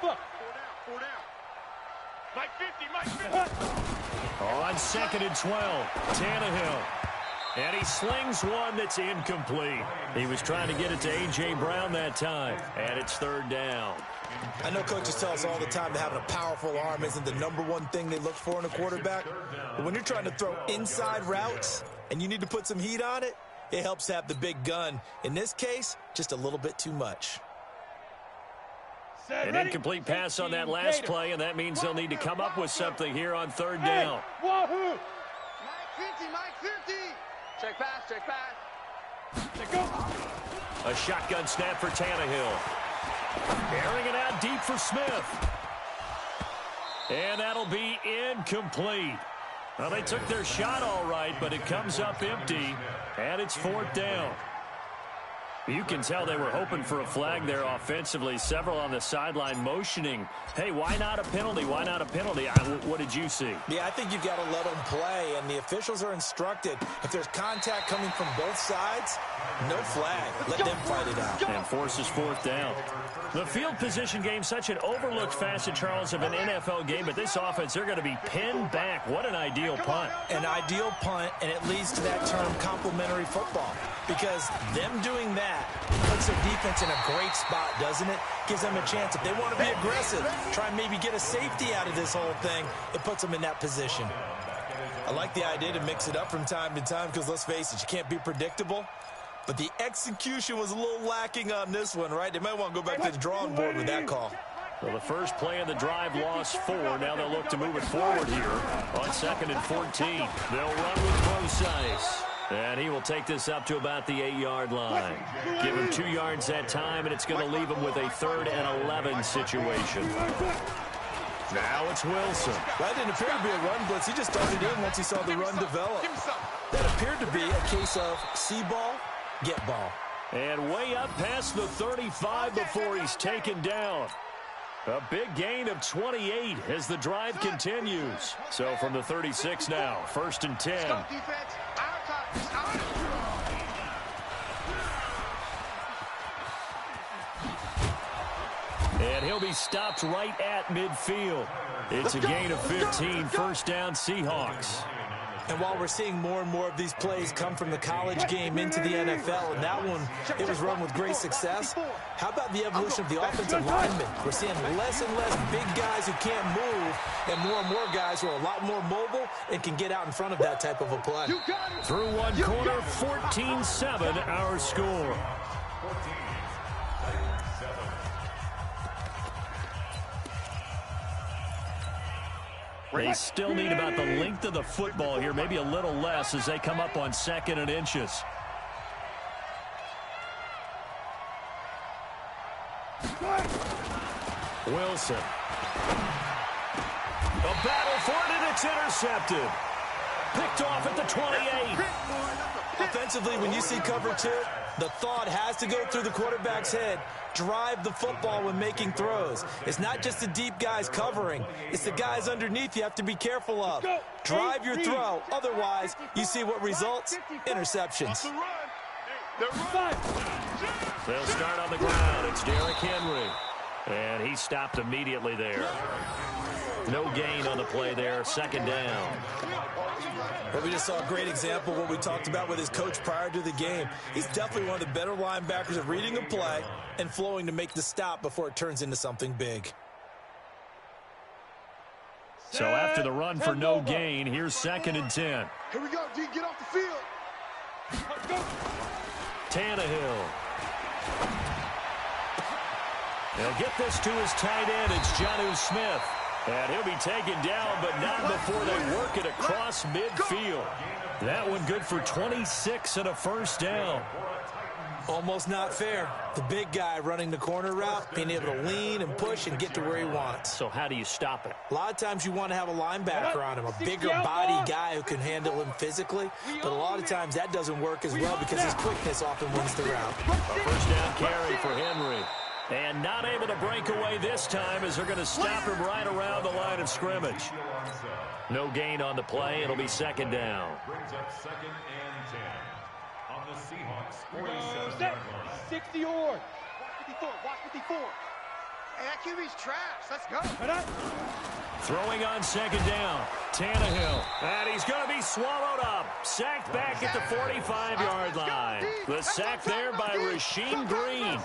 [SPEAKER 1] On 2nd and 12, Tannehill. And he slings one that's incomplete. He was trying to get it to A.J. Brown that time. And it's 3rd down.
[SPEAKER 2] I know coaches tell us all the time that having a powerful arm isn't the #1 thing they look for in a quarterback. But when you're trying to throw inside routes and you need to put some heat on it, it helps have the big gun. In this case, just a little bit too much.
[SPEAKER 1] An incomplete pass on that last play, and that means they'll need to come up with something here on third down.
[SPEAKER 5] Wahoo! Mike 50. Check pass.
[SPEAKER 3] Let's go.
[SPEAKER 1] A shotgun snap for Tannehill. Airing it out deep for Smith. And that'll be incomplete. Well, they took their shot all right, but it comes up empty, and it's fourth down. You can tell they were hoping for a flag there offensively. Several on the sideline motioning, hey, why not a penalty? Why not a penalty? What did you see?
[SPEAKER 2] Yeah, I think you've got to let them play, and the officials are instructed. If there's contact coming from both sides, no flag. Let them fight it out.
[SPEAKER 1] And forces fourth down. The field position game, such an overlooked facet, Charles, of an NFL game, but this offense, they're going to be pinned back. What an ideal punt.
[SPEAKER 2] An ideal punt, and it leads to that term complementary football, because them doing that puts their defense in a great spot, doesn't it? Gives them a chance. If they want to be aggressive, try and maybe get a safety out of this whole thing, it puts them in that position. I like the idea to mix it up from time to time because, let's face it, you can't be predictable. But the execution was a little lacking on this one, right? They might want to go back to the drawing board with that call.
[SPEAKER 1] Well, the first play of the drive lost 4. Now they'll look to move it forward here on 2nd and 14. They'll run with Procise. And he will take this up to about the 8-yard line. Give him 2 yards that time, and it's going to leave him with a 3rd and 11 situation. Now it's Wilson.
[SPEAKER 2] That didn't appear to be a run blitz. He just started in once he saw the run develop. That appeared to be a case of see ball, get ball.
[SPEAKER 1] And way up past the 35 before he's taken down. A big gain of 28 as the drive continues. So from the 36 now, 1st and 10. And he'll be stopped right at midfield. It's a gain of 15, 1st down Seahawks.
[SPEAKER 2] And while we're seeing more and more of these plays come from the college game into the NFL, and that one, it was run with great success, how about the evolution of the offensive linemen? We're seeing less and less big guys who can't move and more guys who are a lot more mobile and can get out in front of that type of a play.
[SPEAKER 1] Through one quarter, 14-7 our score. They still need about the length of the football here, maybe a little less as they come up on 2nd and inches. Wilson. A battle for it, and it's intercepted. Picked off at the 28.
[SPEAKER 2] Offensively, when you see cover 2, the thought has to go through the quarterback's head. Drive the football when making throws. It's not just the deep guys covering. It's the guys underneath you have to be careful of. Drive your throw. Otherwise, you see what results? Interceptions.
[SPEAKER 1] They'll start on the ground. It's Derrick Henry. And he stopped immediately there. No gain on the play there. 2nd down.
[SPEAKER 2] Well, we just saw a great example of what we talked about with his coach prior to the game. He's definitely one of the better linebackers at reading a play and flowing to make the stop before it turns into something big.
[SPEAKER 1] So after the run for no gain, here's 2nd and 10.
[SPEAKER 5] Here we go, D. Get off the field. Let's go.
[SPEAKER 1] Tannehill. They'll get this to his tight end. It's Jonnu Smith. And he'll be taken down, but not before they work it across midfield. That one good for 26 and a 1st down.
[SPEAKER 2] Almost not fair. The big guy running the corner route, being able to lean and push and get to where he wants.
[SPEAKER 1] So how do you stop it?
[SPEAKER 2] A lot of times you want to have a linebacker on him, a bigger body guy who can handle him physically. But a lot of times that doesn't work as well because his quickness often wins the route.
[SPEAKER 1] A 1st down carry for Henry. And not able to break away this time as they're going to stop him right around the line of scrimmage. No gain on the play. It'll be 2nd down.
[SPEAKER 4] Brings up 2nd and 10 on the Seahawks 47-yard line.
[SPEAKER 5] 60 yards. Watch 54. Hey, that QB's trash. Let's go.
[SPEAKER 1] Throwing on 2nd down. Tannehill. And he's going to be swallowed up. Sacked back at the 45-yard line. The sack there by Rasheem Green.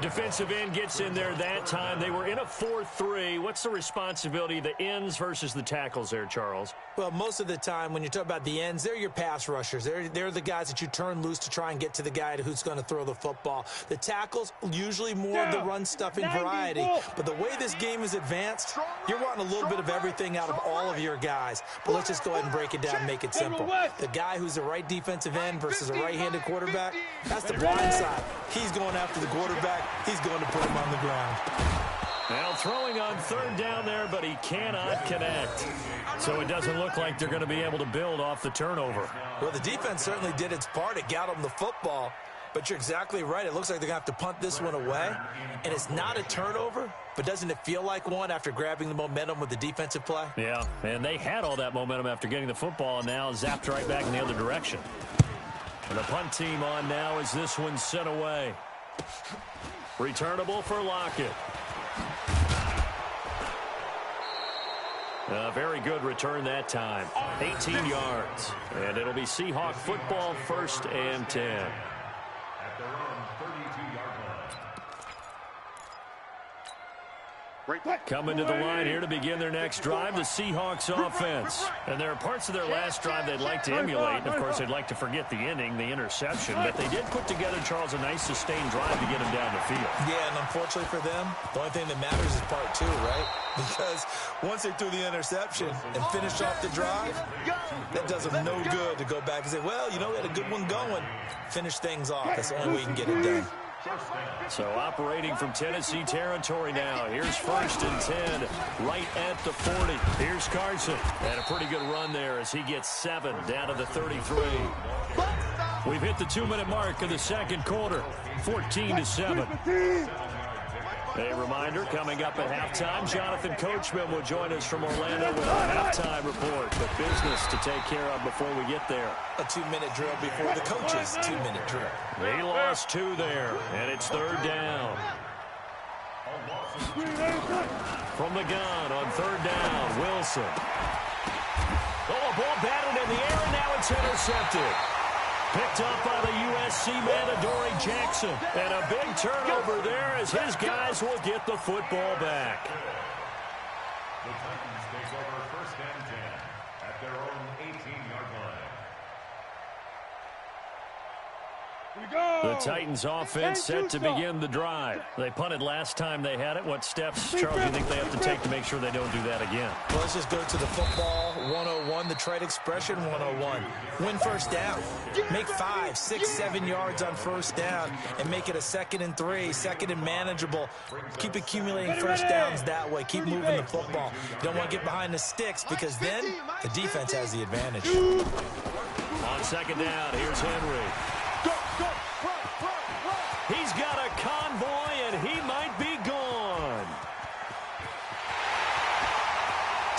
[SPEAKER 1] Defensive end gets in there that time. They were in a 4-3. What's the responsibility of the ends versus the tackles there, Charles?
[SPEAKER 2] Well, most of the time when you talk about the ends, they're your pass rushers. They're the guys that you turn loose to try and get to the guy who's going to throw the football. The tackles, usually more of the run-stuffing variety. But the way this game is advanced, you're wanting a little bit of everything out of all of your guys. But let's just go ahead and break it down and make it simple. The guy who's the right defensive end versus a right-handed quarterback, that's the blind side. He's going after the quarterback. He's going to put him on the ground.
[SPEAKER 1] Now throwing on third down there, but he cannot connect. So it doesn't look like they're going to be able to build off the turnover.
[SPEAKER 2] Well, the defense certainly did its part. It got them the football. But you're exactly right. It looks like they're going to have to punt this one away. And it's not a turnover, but doesn't it feel like one after grabbing the momentum with the defensive play?
[SPEAKER 1] Yeah, and they had all that momentum after getting the football and now zapped right back in the other direction. And the punt team on now as this one's sent away. Returnable for Lockett. A very good return that time. 18 yards. And it'll be Seahawk football, 1st and 10.
[SPEAKER 4] At their own 32-yard line.
[SPEAKER 1] Coming to the line here to begin their next drive, the Seahawks offense. And there are parts of their last drive they'd like to emulate. And, of course, they'd like to forget the ending, the interception. But they did put together, Charles, a nice sustained drive to get them down the field.
[SPEAKER 2] Yeah, and unfortunately for them, the only thing that matters is part 2, right? Because once they threw the interception and finished off the drive, that does them no good to go back and say, well, you know, we had a good one going. Finish things off. That's the only way you can get it done.
[SPEAKER 1] So operating from Tennessee territory now. Here's 1st and 10 right at the 40. Here's Carson. And a pretty good run there as he gets 7 down to the 33. We've hit the 2-minute mark of the second quarter. 14-7. A reminder, coming up at halftime, Jonathan Coachman will join us from Orlando with a halftime report. But business to take care of before we get there.
[SPEAKER 2] A 2-minute drill before the coach's 2-minute drill.
[SPEAKER 1] He lost 2 there, and it's 3rd down. From the gun on 3rd down, Wilson. Oh, a ball batted in the air, and now it's intercepted. Picked up by the USC man, Adoree Jackson. And a big turnover there as his guys will get the football back.
[SPEAKER 4] The Titans take over 1st and 10 at their own 18-yard line.
[SPEAKER 1] The Titans offense set to begin the drive. They punted last time they had it. What steps, Charles, do you think they have to take to make sure they don't do that again?
[SPEAKER 2] Well, let's just go to the football 101, the trade expression 101. Win 1st down. Make 5, 6, 7 yards on 1st down and make it a 2nd and 3, 2nd and manageable. Keep accumulating 1st downs that way. Keep moving the football. You don't want to get behind the sticks because then the defense has the advantage.
[SPEAKER 1] On 2nd down, here's Henry. He's got a convoy, and he might be gone.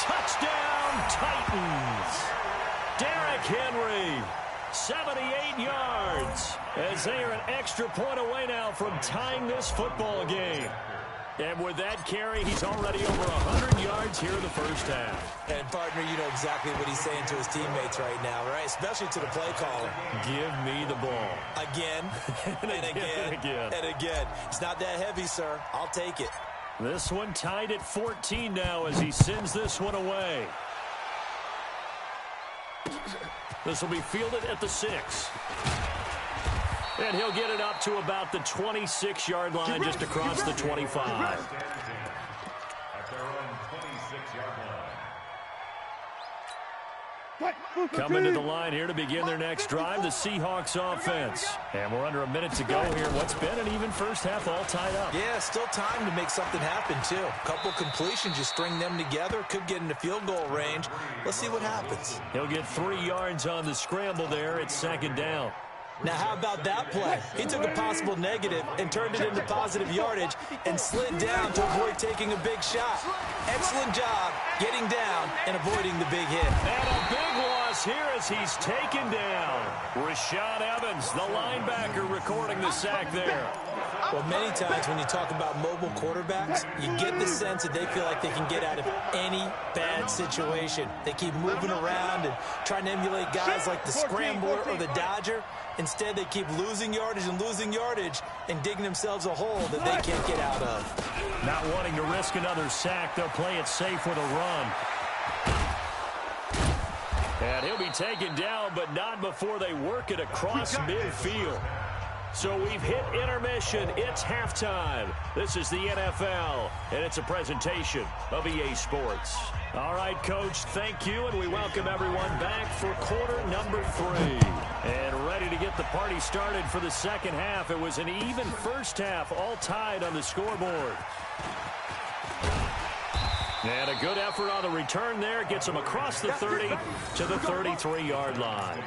[SPEAKER 1] Touchdown, Titans. Derrick Henry, 78 yards, as they are an extra point away now from tying this football game. And with that carry, he's already over 100 yards here in the 1st half.
[SPEAKER 2] And, partner, you know exactly what he's saying to his teammates right now, right? Especially to the play caller.
[SPEAKER 1] Give me the ball.
[SPEAKER 2] Again, and again, and again. It's not that heavy, sir. I'll take it.
[SPEAKER 1] This one tied at 14 now as he sends this one away. This will be fielded at the 6. And he'll get it up to about the 26-yard line, just across the 25.
[SPEAKER 4] At their own 26-yard line.
[SPEAKER 1] Coming to the line here to begin their next drive, the Seahawks offense. And we're under a minute to go here. What's been an even 1st half all tied up.
[SPEAKER 2] Yeah, still time to make something happen, too. A couple completions, you string them together, could get into field goal range. Let's see what happens.
[SPEAKER 1] He'll get 3 yards on the scramble there at 2nd down.
[SPEAKER 2] Now, how about that play? He took a possible negative and turned it into positive yardage and slid down to avoid taking a big shot. Excellent job getting down and avoiding the big hit.
[SPEAKER 1] And a big loss here as he's taken down. Rashad Evans, the linebacker, recording the sack there.
[SPEAKER 2] Well, many times when you talk about mobile quarterbacks, you get the sense that they feel like they can get out of any bad situation. They keep moving around and trying to emulate guys like the Scrambler or the Dodger. Instead, they keep losing yardage and digging themselves a hole that they can't get out of.
[SPEAKER 1] Not wanting to risk another sack, they'll play it safe with a run. And he'll be taken down, but not before they work it across midfield. So we've hit intermission. It's halftime. This is the NFL, and it's a presentation of EA Sports. All right, Coach, thank you, and we welcome everyone back for quarter number 3. And ready to get the party started for the second half. It was an even first half, all tied on the scoreboard. And a good effort on the return there. Gets them across the 30 to the 33-yard line.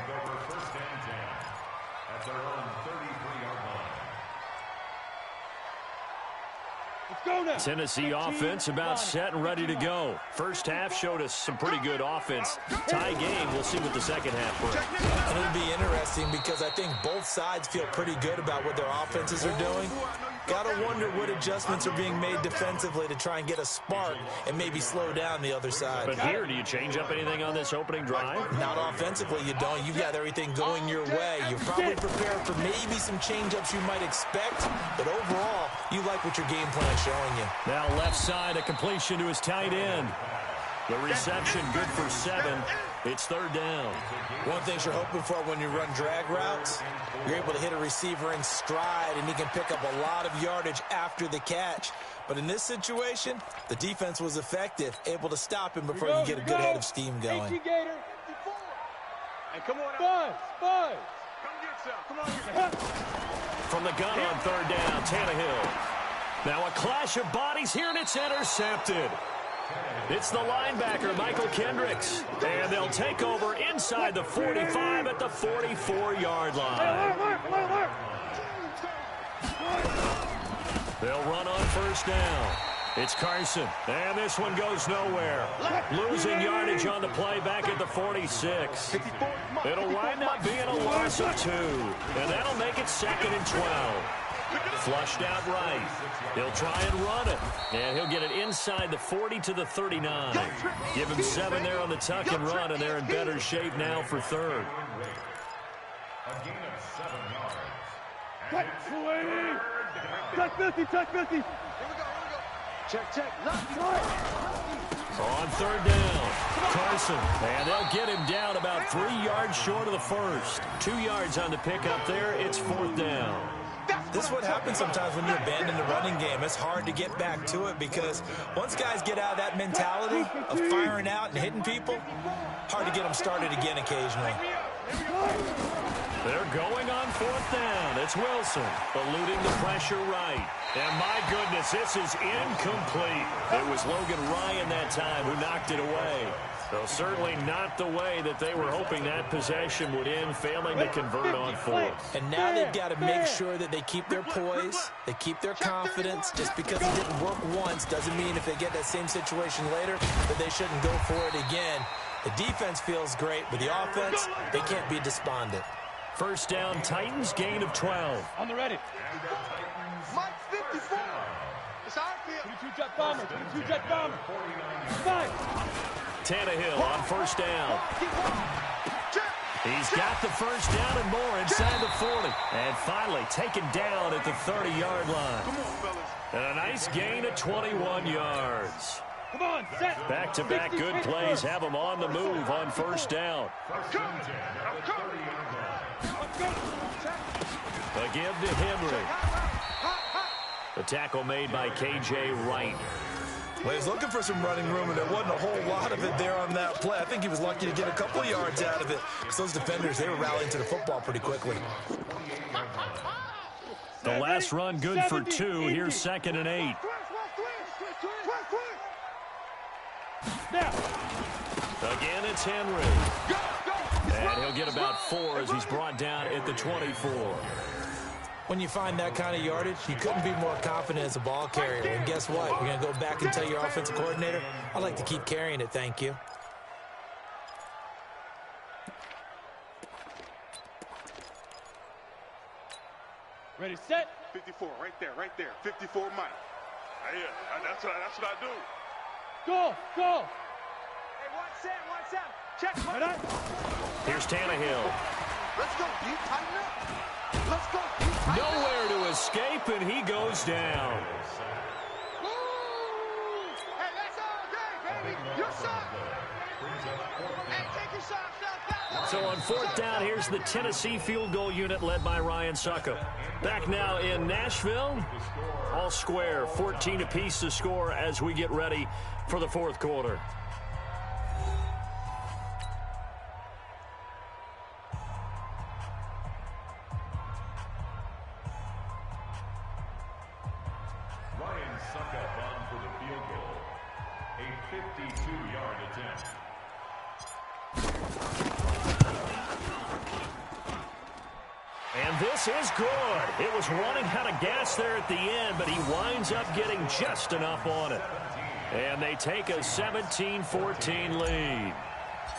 [SPEAKER 1] Tennessee offense about set and ready to go. First half showed us some pretty good offense. Tie game. We'll see what the second half brings.
[SPEAKER 2] And it'll be interesting because I think both sides feel pretty good about what their offenses are doing. Gotta wonder what adjustments are being made defensively to try and get a spark and maybe slow down the other side.
[SPEAKER 1] But here, do you change up anything on this opening drive?
[SPEAKER 2] Not offensively, you don't. You've got everything going your way. You're probably prepared for maybe some change-ups you might expect, but overall, you like what your game plan is showing you.
[SPEAKER 1] Now left side, a completion to his tight end. The reception good for 7. It's third down.
[SPEAKER 2] One thing you're hoping for when you run drag routes, you're able to hit a receiver in stride, and he can pick up a lot of yardage after the catch. But in this situation, the defense was effective, able to stop him before you get a good head of steam going.
[SPEAKER 5] And come on, Buzz. Come get some. Come on.
[SPEAKER 1] From the gun on third down, Tannehill. Now a clash of bodies here, and it's intercepted. It's the linebacker, Michael Kendricks. And they'll take over inside the 45 at the 44-yard line. They'll run on first down. It's Carson. And this one goes nowhere. Losing yardage on the play back at the 46. It'll wind up being a loss of 2. And that'll make it 2nd and 12. Flushed out right. He'll try and run it. And he'll get it inside the 40 to the 39. Give him 7 there on the tuck and run, and they're in better shape now for third.
[SPEAKER 4] A gain of 7 yards.
[SPEAKER 3] Check 50, check 50.
[SPEAKER 5] Check.
[SPEAKER 1] On third down, Carson. And they'll get him down about 3 yards short of the first. 2 yards on the pickup there. It's 4th down.
[SPEAKER 2] This is what happens sometimes when you abandon the running game. It's hard to get back to it because once guys get out of that mentality of firing out and hitting people, hard to get them started again occasionally.
[SPEAKER 1] They're going on 4th down. It's Wilson eluding the pressure right. And my goodness, this is incomplete. It was Logan Ryan that time who knocked it away. So certainly not the way that they were hoping that possession would end, failing to convert on 4th.
[SPEAKER 2] And now they've got to make sure that they keep their poise, they keep their confidence. Just because it didn't work once doesn't mean if they get that same situation later that they shouldn't go for it again. The defense feels great, but the offense, they can't be despondent.
[SPEAKER 1] First down, Titans, gain of 12.
[SPEAKER 3] On the ready.
[SPEAKER 5] Mike 54. It's our field.
[SPEAKER 3] 22-jet bomber. 22-jet bomber. 5.
[SPEAKER 1] Tannehill on first down. He's got the first down and more inside the 40. And finally taken down at the 30-yard line. And a nice gain of 21 yards.
[SPEAKER 3] Come on, set.
[SPEAKER 1] Back-to-back good plays have him on the move on first down. A give to Henry. The tackle made by K.J. Wright.
[SPEAKER 2] Well, he was looking for some running room, and there wasn't a whole lot of it there on that play. I think he was lucky to get a couple of yards out of it because those defenders, they were rallying to the football pretty quickly.
[SPEAKER 1] The last run good for 2. Here's 2nd and 8. Again, it's Henry. And he'll get about 4 as he's brought down at the 24.
[SPEAKER 2] When you find that kind of yardage, you couldn't be more confident as a ball carrier. And guess what? You're going to go back and tell your offensive coordinator, I'd like to keep carrying it, thank you.
[SPEAKER 3] Ready, set.
[SPEAKER 5] 54, right there, 54 Mike. Yeah, that's what I do.
[SPEAKER 3] Go.
[SPEAKER 5] Hey, one set. Check.
[SPEAKER 1] Here's Tannehill.
[SPEAKER 5] Let's go, D. Tighten up. Let's go, D. Tighten up.
[SPEAKER 1] Nowhere to escape, and he goes down.
[SPEAKER 5] Woo! Hey, that's all day, baby. Your shot. Hey, take your shot.
[SPEAKER 1] So on fourth down, here's the Tennessee field goal unit led by Ryan Suckup. Back now in Nashville. All square, 14 apiece to score as we get ready for the fourth quarter.
[SPEAKER 4] Ryan Suckup on for the field goal. A 52-yard attempt.
[SPEAKER 1] And this is good. It was running out of gas there at the end, but he winds up getting just enough on it. And they take a 17-14 lead.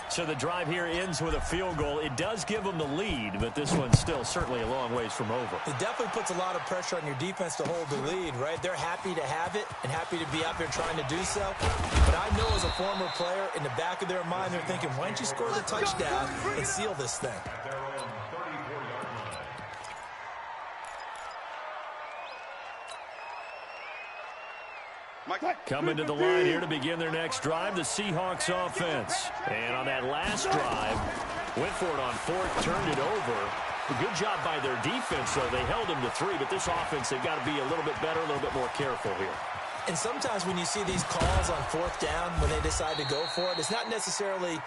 [SPEAKER 1] So the drive here ends with a field goal. It does give them the lead, but this one's still certainly a long ways from over.
[SPEAKER 2] It definitely puts a lot of pressure on your defense to hold the lead, right? They're happy to have it and happy to be out there trying to do so. But I know as a former player, in the back of their mind, they're thinking, why don't you score the touchdown and seal this thing?
[SPEAKER 4] At their own 34-yard line.
[SPEAKER 1] Coming to the line here to begin their next drive, the Seahawks offense. And on that last drive, went for it on fourth, turned it over. A good job by their defense, though. They held them to 3, but this offense, they've got to be a little bit better, a little bit more careful here.
[SPEAKER 2] And sometimes when you see these calls on fourth down, when they decide to go for it, it's not necessarily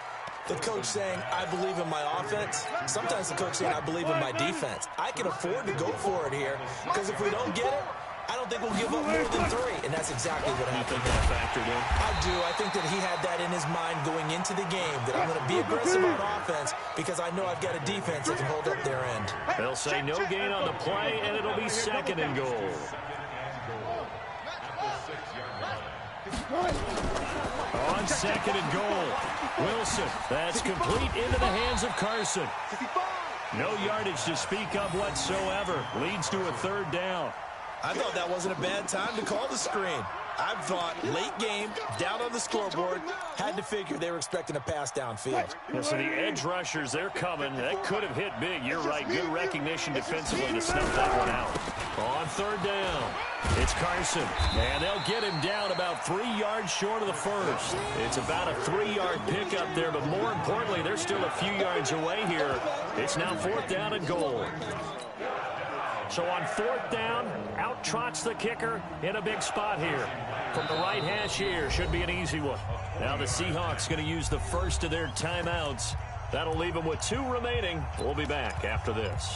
[SPEAKER 2] the coach saying, I believe in my offense. Sometimes the coach saying, I believe in my defense. I can afford to go for it here, because if we don't get it, I don't think we'll give up more than 3, and that's exactly what happened.
[SPEAKER 1] You think that factored in?
[SPEAKER 2] I do. I think that he had that in his mind going into the game, that I'm going to be aggressive on offense because I know I've got a defense that can hold up their end.
[SPEAKER 1] They'll say no gain on the play, and it'll be second and goal. On second and goal, Wilson. That's complete into the hands of Carson. No yardage to speak of whatsoever. Leads to a third down.
[SPEAKER 2] I thought that wasn't a bad time to call the screen. I thought late game, down on the scoreboard, had to figure they were expecting a pass downfield.
[SPEAKER 1] Yeah, so the edge rushers, they're coming. That could have hit big. You're right. Good recognition defensively to snuff that one out. On third down, it's Carson. And they'll get him down about 3 yards short of the first. It's about a 3-yard pickup there, but more importantly, they're still a few yards away here. It's now fourth down and goal. So on fourth down, out trots the kicker in a big spot here. From the right hash here, should be an easy one. Now the Seahawks going to use the first of their timeouts. That'll leave them with 2 remaining. We'll be back after this.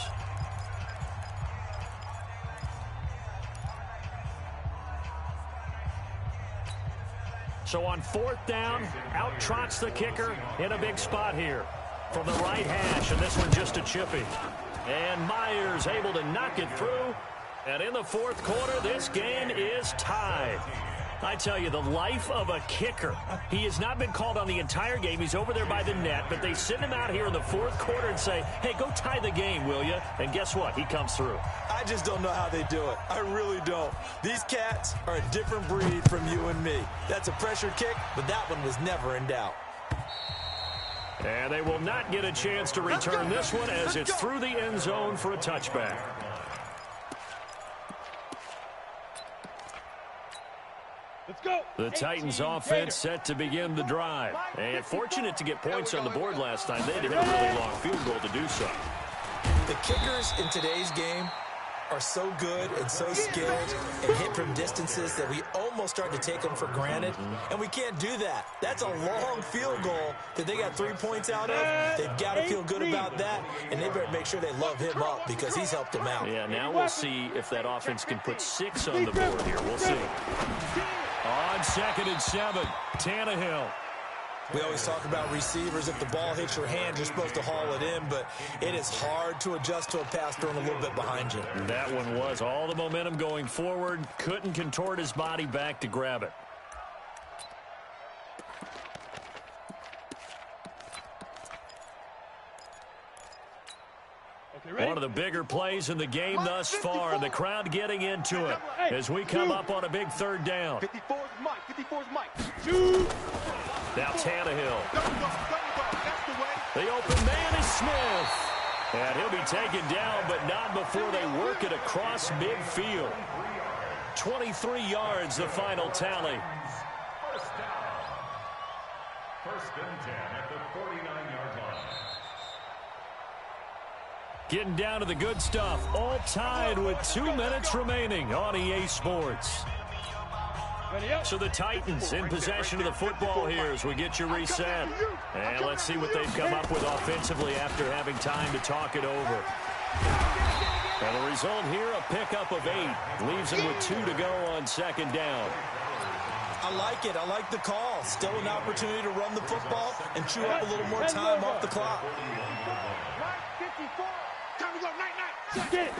[SPEAKER 1] So on fourth down, out trots the kicker in a big spot here. From the right hash, and this one just a chippy. And Myers able to knock it through. And in the fourth quarter, this game is tied. I tell you, the life of a kicker. He has not been called on the entire game. He's over there by the net, but they send him out here in the fourth quarter and say, hey, go tie the game, will you? And guess what? He comes through.
[SPEAKER 2] I just don't know how they do it. I really don't. These cats are a different breed from you and me. That's a pressure kick, but that one was never in doubt.
[SPEAKER 1] And they will not get a chance to return this one as it's through the end zone for a touchback.
[SPEAKER 3] Let's go.
[SPEAKER 1] The Titans offense set to begin the drive. And fortunate to get points on the board last time. They had to hit a really long field goal to do so.
[SPEAKER 2] The kickers in today's game are so good and so skilled and hit from distances that we almost start to take them for granted. And we can't do that. That's a long field goal that they got 3 points out of. They've got to feel good about that, and they better make sure they love him up because he's helped them out.
[SPEAKER 1] Yeah, now we'll see if that offense can put 6 on the board here. We'll see. On second and 7, Tannehill.
[SPEAKER 2] We always talk about receivers. If the ball hits your hand, you're supposed to haul it in, but it is hard to adjust to a pass thrown a little bit behind you.
[SPEAKER 1] That one was all the momentum going forward. Couldn't contort his body back to grab it. One of the bigger plays in the game thus far, and the crowd getting into it as we come up on a big third down.
[SPEAKER 5] 54's Mike. 54's Mike.
[SPEAKER 1] Now Tannehill. The open man is Smith. And he'll be taken down, but not before they work it across midfield. 23 yards, the final tally.
[SPEAKER 4] First down. First and 10 at the 49-yard line.
[SPEAKER 1] Getting down to the good stuff. All tied with 2 minutes remaining on EA Sports. So the Titans in possession of the football here as we get you reset. And let's see what they've come up with offensively after having time to talk it over. And the result here, a pickup of 8. Leaves them with 2 to go on second down.
[SPEAKER 2] I like it. I like the call. Still an opportunity to run the football and chew up a little more time off the clock.
[SPEAKER 5] Time to go, night.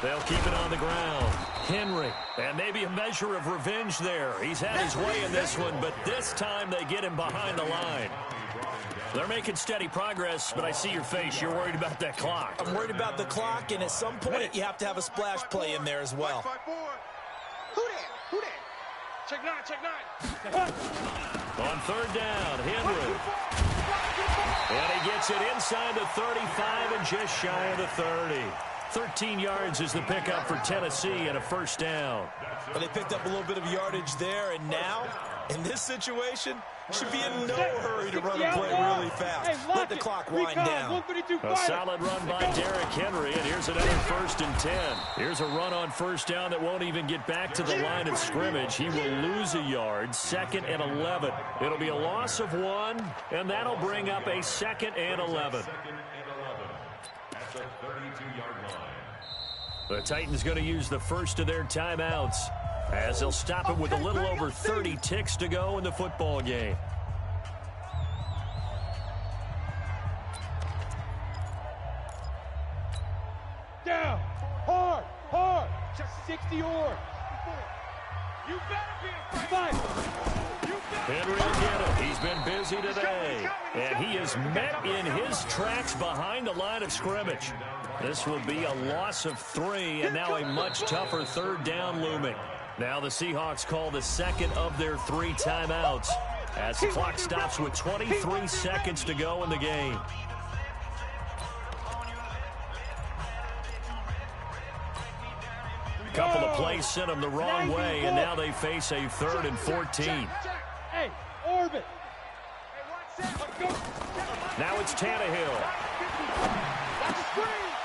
[SPEAKER 1] They'll keep it on the ground. Henry, and maybe a measure of revenge there. He's had his way in this one, but this time they get him behind the line. They're making steady progress, but I see your face. You're worried about that clock.
[SPEAKER 2] I'm worried about the clock, and at some point you have to have a splash play in there as well.
[SPEAKER 5] Who there? Check nine.
[SPEAKER 1] On third down, Henry. And he gets it inside the 35 and just shy of the 30. 13 yards is the pickup for Tennessee and a first down.
[SPEAKER 2] But they picked up a little bit of yardage there, and now, in this situation, should be in no hurry to run a play really fast. Let the clock wind down.
[SPEAKER 1] A solid run by Derrick Henry, and here's another first and 10. Here's a run on first down that won't even get back to the line of scrimmage. He will lose a yard, second and 11. It'll be a loss of 1, and that'll bring up a second and 11.
[SPEAKER 4] At the 32-yard line.
[SPEAKER 1] The Titans going to use the first of their timeouts as they'll stop it with a little over 30 ticks to go in the football game.
[SPEAKER 3] Down. Hard. Just 60 or. You better be a fight.
[SPEAKER 1] Henry will get it. He's been busy today. And he is met in his tracks behind the line of scrimmage. This will be a loss of 3, and now a much tougher third down looming. Now the Seahawks call the second of their 3 timeouts as the clock stops with 23 seconds to go in the game. A couple of plays sent them the wrong way, and now they face a 3rd and 14.
[SPEAKER 3] Hey, orbit.
[SPEAKER 1] Now it's Tannehill.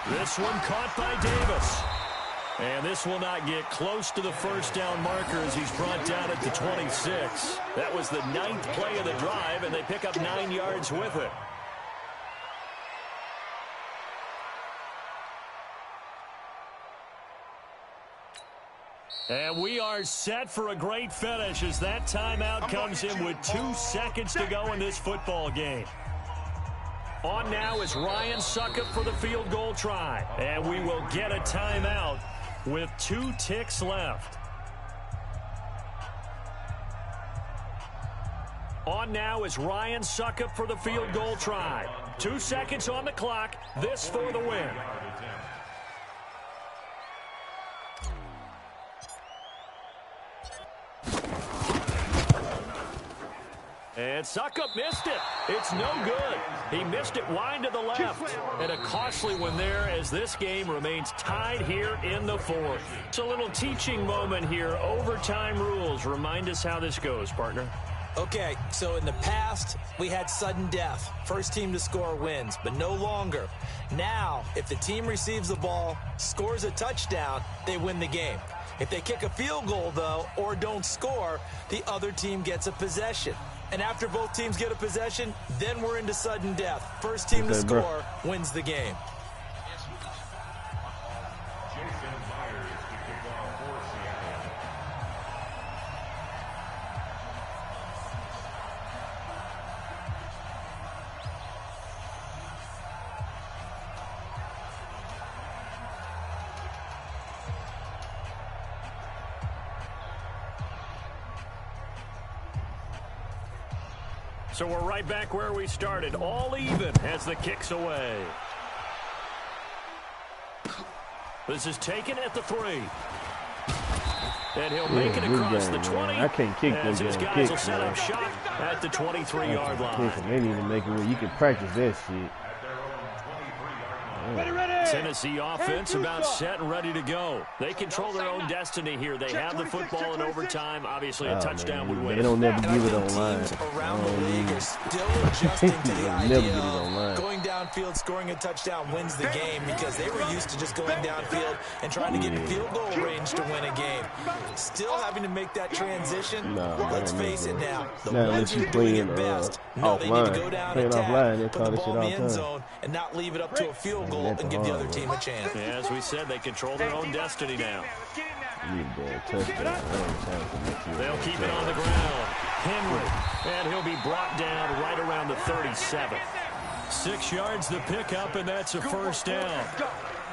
[SPEAKER 1] This one caught by Davis. And this will not get close to the first down marker as he's brought down at the 26. That was the 9th play of the drive, and they pick up 9 yards with it. And we are set for a great finish as that timeout comes in with 2 seconds to go in this football game. On now is Ryan Suckup for the field goal try. And we will get a timeout with 2 ticks left. On now is Ryan Suckup for the field goal try. 2 seconds on the clock. This for the win. And Suckup missed it. It's no good. He missed it wide to the left. And a costly one there as this game remains tied here in the 4th. It's a little teaching moment here. Overtime rules. Remind us how this goes, partner.
[SPEAKER 2] Okay, so in the past, we had sudden death. First team to score wins, but no longer. Now, if the team receives the ball, scores a touchdown, they win the game. If they kick a field goal, though, or don't score, the other team gets a possession. And after both teams get a possession, then we're into sudden death. First team to score wins the game.
[SPEAKER 1] So we're right back where we started, all even as the kick's away. This is taken at the 3. And he'll make it across the 20.
[SPEAKER 8] I can't kick
[SPEAKER 1] as
[SPEAKER 8] those
[SPEAKER 1] his
[SPEAKER 8] damn
[SPEAKER 1] guys
[SPEAKER 8] kicks,
[SPEAKER 1] will set
[SPEAKER 8] man.
[SPEAKER 1] up shop at the 23-yard line.
[SPEAKER 8] They need to make it where you can practice that shit.
[SPEAKER 1] Tennessee offense about set and ready to go. They control their own destiny here. They have the football in overtime. Obviously, a touchdown would win.
[SPEAKER 8] They don't never give it online.
[SPEAKER 2] Teams around the league are still adjusting to the idea of going downfield, scoring a touchdown wins the game because they were used to just going downfield and trying to get in field goal range to win a game. Still having to make that transition. Let's face it now. The ones who are doing it best know they need to go down and attack, put the ball in the end zone, and not leave it up to a field goal and give the other team a chance.
[SPEAKER 1] Yeah, as we said, they control their own destiny now. They'll keep it on the ground. Henry, and he'll be brought down right around the 37. 6 yards the pickup, and that's a first down.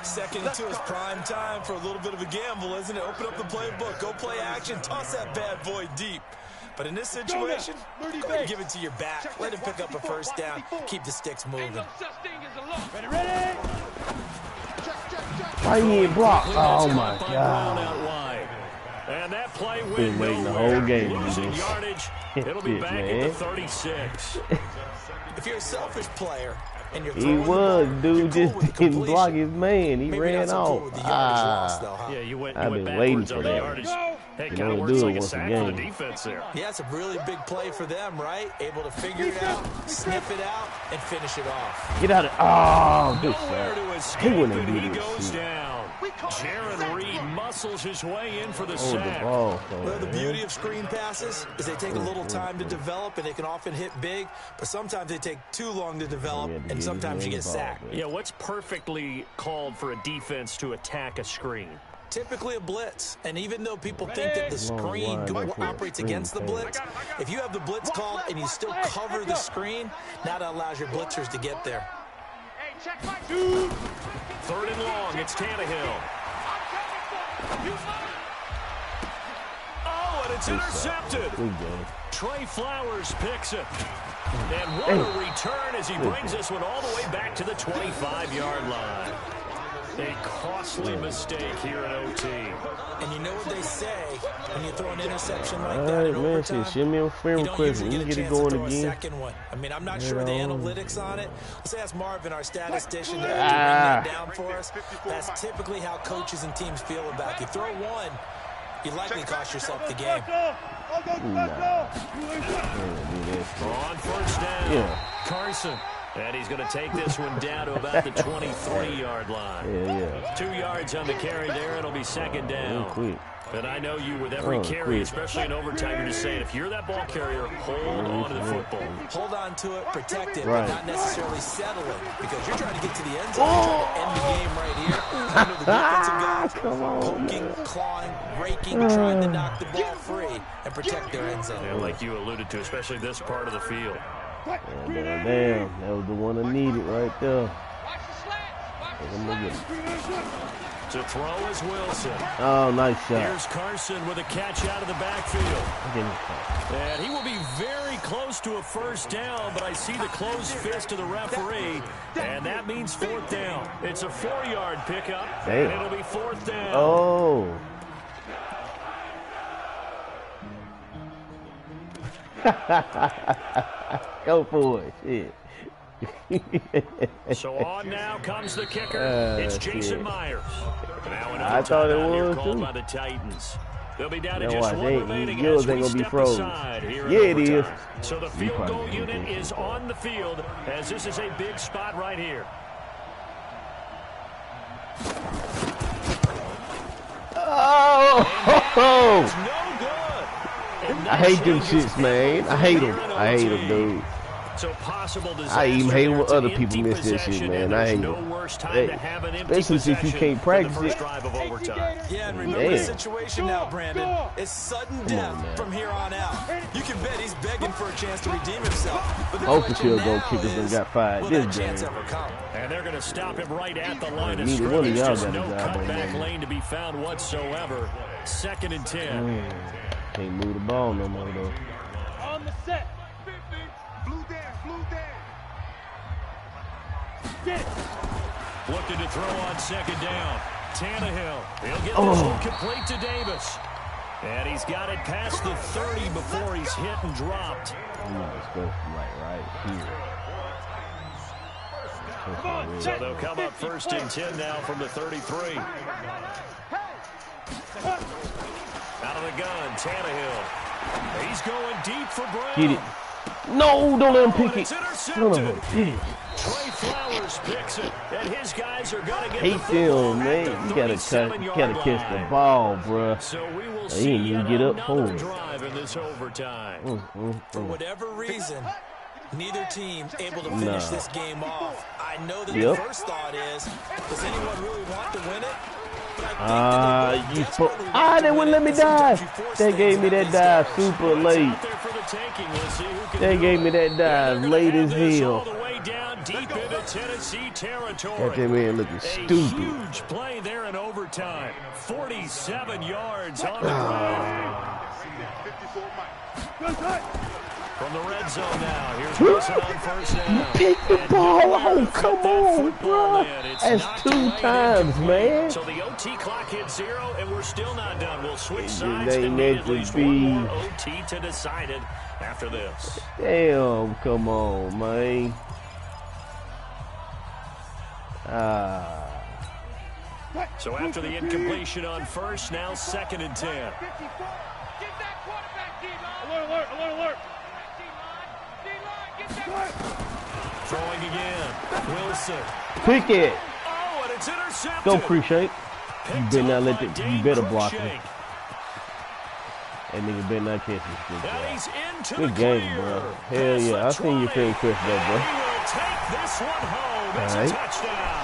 [SPEAKER 2] Second into his prime time for a little bit of a gamble, isn't it? Open up the playbook, go play action, toss that bad boy deep. But in this situation, go ahead and give it to your back. Let him pick up a first down. Keep the sticks moving.
[SPEAKER 3] Ready?
[SPEAKER 8] Why you ain't blocked? Oh my God.
[SPEAKER 1] And that play
[SPEAKER 8] Been
[SPEAKER 1] went
[SPEAKER 8] waiting the whole game to do
[SPEAKER 1] losing
[SPEAKER 8] this.
[SPEAKER 1] yardage. It'll be back at the 36.
[SPEAKER 2] If you're a selfish player and you're
[SPEAKER 8] He was, dude, just didn't block his man. He
[SPEAKER 2] maybe
[SPEAKER 8] ran
[SPEAKER 2] not so
[SPEAKER 8] off.
[SPEAKER 2] cool with the yardage loss, though, huh?
[SPEAKER 1] Yeah, you went
[SPEAKER 8] I've been
[SPEAKER 1] backwards
[SPEAKER 8] waiting
[SPEAKER 1] on
[SPEAKER 8] for
[SPEAKER 1] the
[SPEAKER 8] that.
[SPEAKER 1] yardage. Hey,
[SPEAKER 8] You
[SPEAKER 1] kind of
[SPEAKER 8] know,
[SPEAKER 1] works
[SPEAKER 8] do it
[SPEAKER 1] like a
[SPEAKER 8] once
[SPEAKER 1] sack
[SPEAKER 8] a
[SPEAKER 1] for the
[SPEAKER 8] game.
[SPEAKER 1] defense there.
[SPEAKER 2] Yeah, it's a really big play for them, right? Able to figure it out, sniff it out, and finish it off.
[SPEAKER 8] Get out of Oh, good
[SPEAKER 1] Nowhere
[SPEAKER 8] shot.
[SPEAKER 1] to
[SPEAKER 8] He
[SPEAKER 1] escape,
[SPEAKER 8] wouldn't
[SPEAKER 1] and he
[SPEAKER 8] do this
[SPEAKER 1] goes
[SPEAKER 8] shit.
[SPEAKER 1] down. Jaron Reed muscles his way in for the
[SPEAKER 8] Hold the
[SPEAKER 1] sack.
[SPEAKER 8] ball,
[SPEAKER 2] Well, the beauty of screen passes is they take a little time to develop, and they can often hit big, but sometimes they take too long to develop, and sometimes you get sacked.
[SPEAKER 1] Yeah, what's perfectly called for a defense to attack a screen?
[SPEAKER 2] Typically a blitz, and even though people think that the screen operates against the blitz, if you have the blitz called and you still cover the screen, now that allows your blitzers to get there.
[SPEAKER 1] Third and long, it's Tannehill. Oh, and it's intercepted. Trey Flowers picks it. And what a return as he brings this one all the way back to the 25-yard line. A costly mistake here in OT.
[SPEAKER 2] And you know what they say when you throw an interception like
[SPEAKER 8] All
[SPEAKER 2] that
[SPEAKER 8] right,
[SPEAKER 2] in
[SPEAKER 8] man,
[SPEAKER 2] overtime,
[SPEAKER 8] send me a friend
[SPEAKER 2] you don't
[SPEAKER 8] request.
[SPEAKER 2] usually
[SPEAKER 8] We
[SPEAKER 2] get a
[SPEAKER 8] get it
[SPEAKER 2] chance to
[SPEAKER 8] going
[SPEAKER 2] throw a
[SPEAKER 8] again.
[SPEAKER 2] second one. I mean, I'm not sure the analytics on it. Let's ask Marvin, our statistician, to bring that down for us. That's typically how coaches and teams feel about you. Throw one, you likely cost yourself the game.
[SPEAKER 1] On first down, Carson. And he's going to take this one down to about the 23-yard line. 2 yards on the carry there. It'll be second down. And I know you with every carry, especially in overtime, you're just saying, if you're that ball carrier, hold on to the football.
[SPEAKER 2] Hold on to it, protect it, but not necessarily settle it, because you're trying to get to the end zone. You're trying to end the game right here. Under the defensive guys, poking, clawing, raking, trying to knock the ball free and protect their end zone.
[SPEAKER 1] Yeah, like you alluded to, especially this part of the field.
[SPEAKER 8] Damn, that was the one I needed right there. I'm gonna get it.
[SPEAKER 1] To throw is Wilson.
[SPEAKER 8] Oh, nice shot.
[SPEAKER 1] Here's Carson with a catch out of the backfield. And he will be very close to a first down, but I see the closed fist of the referee, and that means fourth down. It's a 4-yard pickup, and it'll be fourth down.
[SPEAKER 8] Oh. Go for it. Shit.
[SPEAKER 1] So on now comes the kicker. It's Jason Myers. Now
[SPEAKER 8] I thought it was
[SPEAKER 1] called
[SPEAKER 8] too.
[SPEAKER 1] by the Titans. They'll be down to
[SPEAKER 8] You
[SPEAKER 1] just
[SPEAKER 8] know
[SPEAKER 1] one
[SPEAKER 8] what,
[SPEAKER 1] remaining
[SPEAKER 8] yours
[SPEAKER 1] as we
[SPEAKER 8] ain't gonna be
[SPEAKER 1] step
[SPEAKER 8] froze.
[SPEAKER 1] aside here
[SPEAKER 8] Yeah,
[SPEAKER 1] in
[SPEAKER 8] it
[SPEAKER 1] overtime.
[SPEAKER 8] is.
[SPEAKER 1] So the field goal unit is on the field as this is a big spot right here.
[SPEAKER 8] Oh!
[SPEAKER 1] No good.
[SPEAKER 8] I hate them shits, man. I hate them. I hate them, dude.
[SPEAKER 1] So possible
[SPEAKER 8] I even hate when other
[SPEAKER 1] empty
[SPEAKER 8] people miss this shit,
[SPEAKER 1] possession,
[SPEAKER 8] man.
[SPEAKER 1] and
[SPEAKER 8] I
[SPEAKER 1] there's
[SPEAKER 8] hate
[SPEAKER 1] no
[SPEAKER 8] them.
[SPEAKER 1] worse time
[SPEAKER 8] Hey,
[SPEAKER 1] to have an empty
[SPEAKER 8] especially if you
[SPEAKER 1] possession
[SPEAKER 8] can't practice
[SPEAKER 1] than the
[SPEAKER 8] it.
[SPEAKER 1] first drive of overtime.
[SPEAKER 2] Yeah, and remember the situation now, Brandon. It's sudden death from here on out. You can bet he's begging for a chance to redeem himself. But the
[SPEAKER 8] Hope the
[SPEAKER 2] question
[SPEAKER 8] field goal
[SPEAKER 2] now
[SPEAKER 8] kickers done
[SPEAKER 2] is,
[SPEAKER 8] got fired
[SPEAKER 2] will
[SPEAKER 8] this
[SPEAKER 2] that chance
[SPEAKER 8] game.
[SPEAKER 2] ever come?
[SPEAKER 1] And they're going to stop him right at the line of
[SPEAKER 8] Neither one of
[SPEAKER 1] scrimmage.
[SPEAKER 8] y'all
[SPEAKER 1] Just
[SPEAKER 8] got a
[SPEAKER 1] no
[SPEAKER 8] job on
[SPEAKER 1] cutback
[SPEAKER 8] that.
[SPEAKER 1] lane to be found whatsoever. Second and 10.
[SPEAKER 8] Can't move the ball no more, though.
[SPEAKER 3] On the set.
[SPEAKER 5] Blue there, blue there.
[SPEAKER 3] Get it.
[SPEAKER 1] Looking to throw on second down. Tannehill. He'll get this one complete to Davis. And he's got it past the 30 before he's hit and dropped.
[SPEAKER 8] Let's go right here.
[SPEAKER 1] So they'll come up 1st and 10 now from the 33. Out of the gun, Tannehill. He's going deep for Brown.
[SPEAKER 8] Get it. No, don't let him pick it.
[SPEAKER 1] Son of a bitch. Trey Flowers picks it, and his guys are going to get the football
[SPEAKER 8] them, man. You gotta catch the ball, bruh.
[SPEAKER 1] So we will
[SPEAKER 8] he didn't even get up for it.
[SPEAKER 1] Drive in this overtime.
[SPEAKER 2] For whatever reason, neither team able to finish this game off. I know that the first thought is, does anyone really want to win it?
[SPEAKER 8] They wouldn't let me dive. They gave me that dive super late. They gave me that dive late as hell. Got that man looking stupid.
[SPEAKER 1] Huge play there in overtime. 47 yards on the ground. From the red zone now. Here's Wilson on 1st down.
[SPEAKER 8] Pick the ball. Oh, come on, bro. That's 2 times, man.
[SPEAKER 1] So the OT clock hit 0, and we're still not done. We'll switch sides and need at least one more OT to decide it after this.
[SPEAKER 8] Damn, come on, man.
[SPEAKER 1] So after the incompletion on 1st, now 2nd and 10.
[SPEAKER 3] Alert, alert, alert.
[SPEAKER 1] Throwing again. Wilson.
[SPEAKER 8] Pick it.
[SPEAKER 1] Oh, and it's intercepted.
[SPEAKER 8] Go, Pre-Shake. You better not let it. You better block him. That nigga better not catch this. Good game, bro. Hell yeah. I seen your film catch that, bro.
[SPEAKER 1] He will take this one home. It's a touchdown.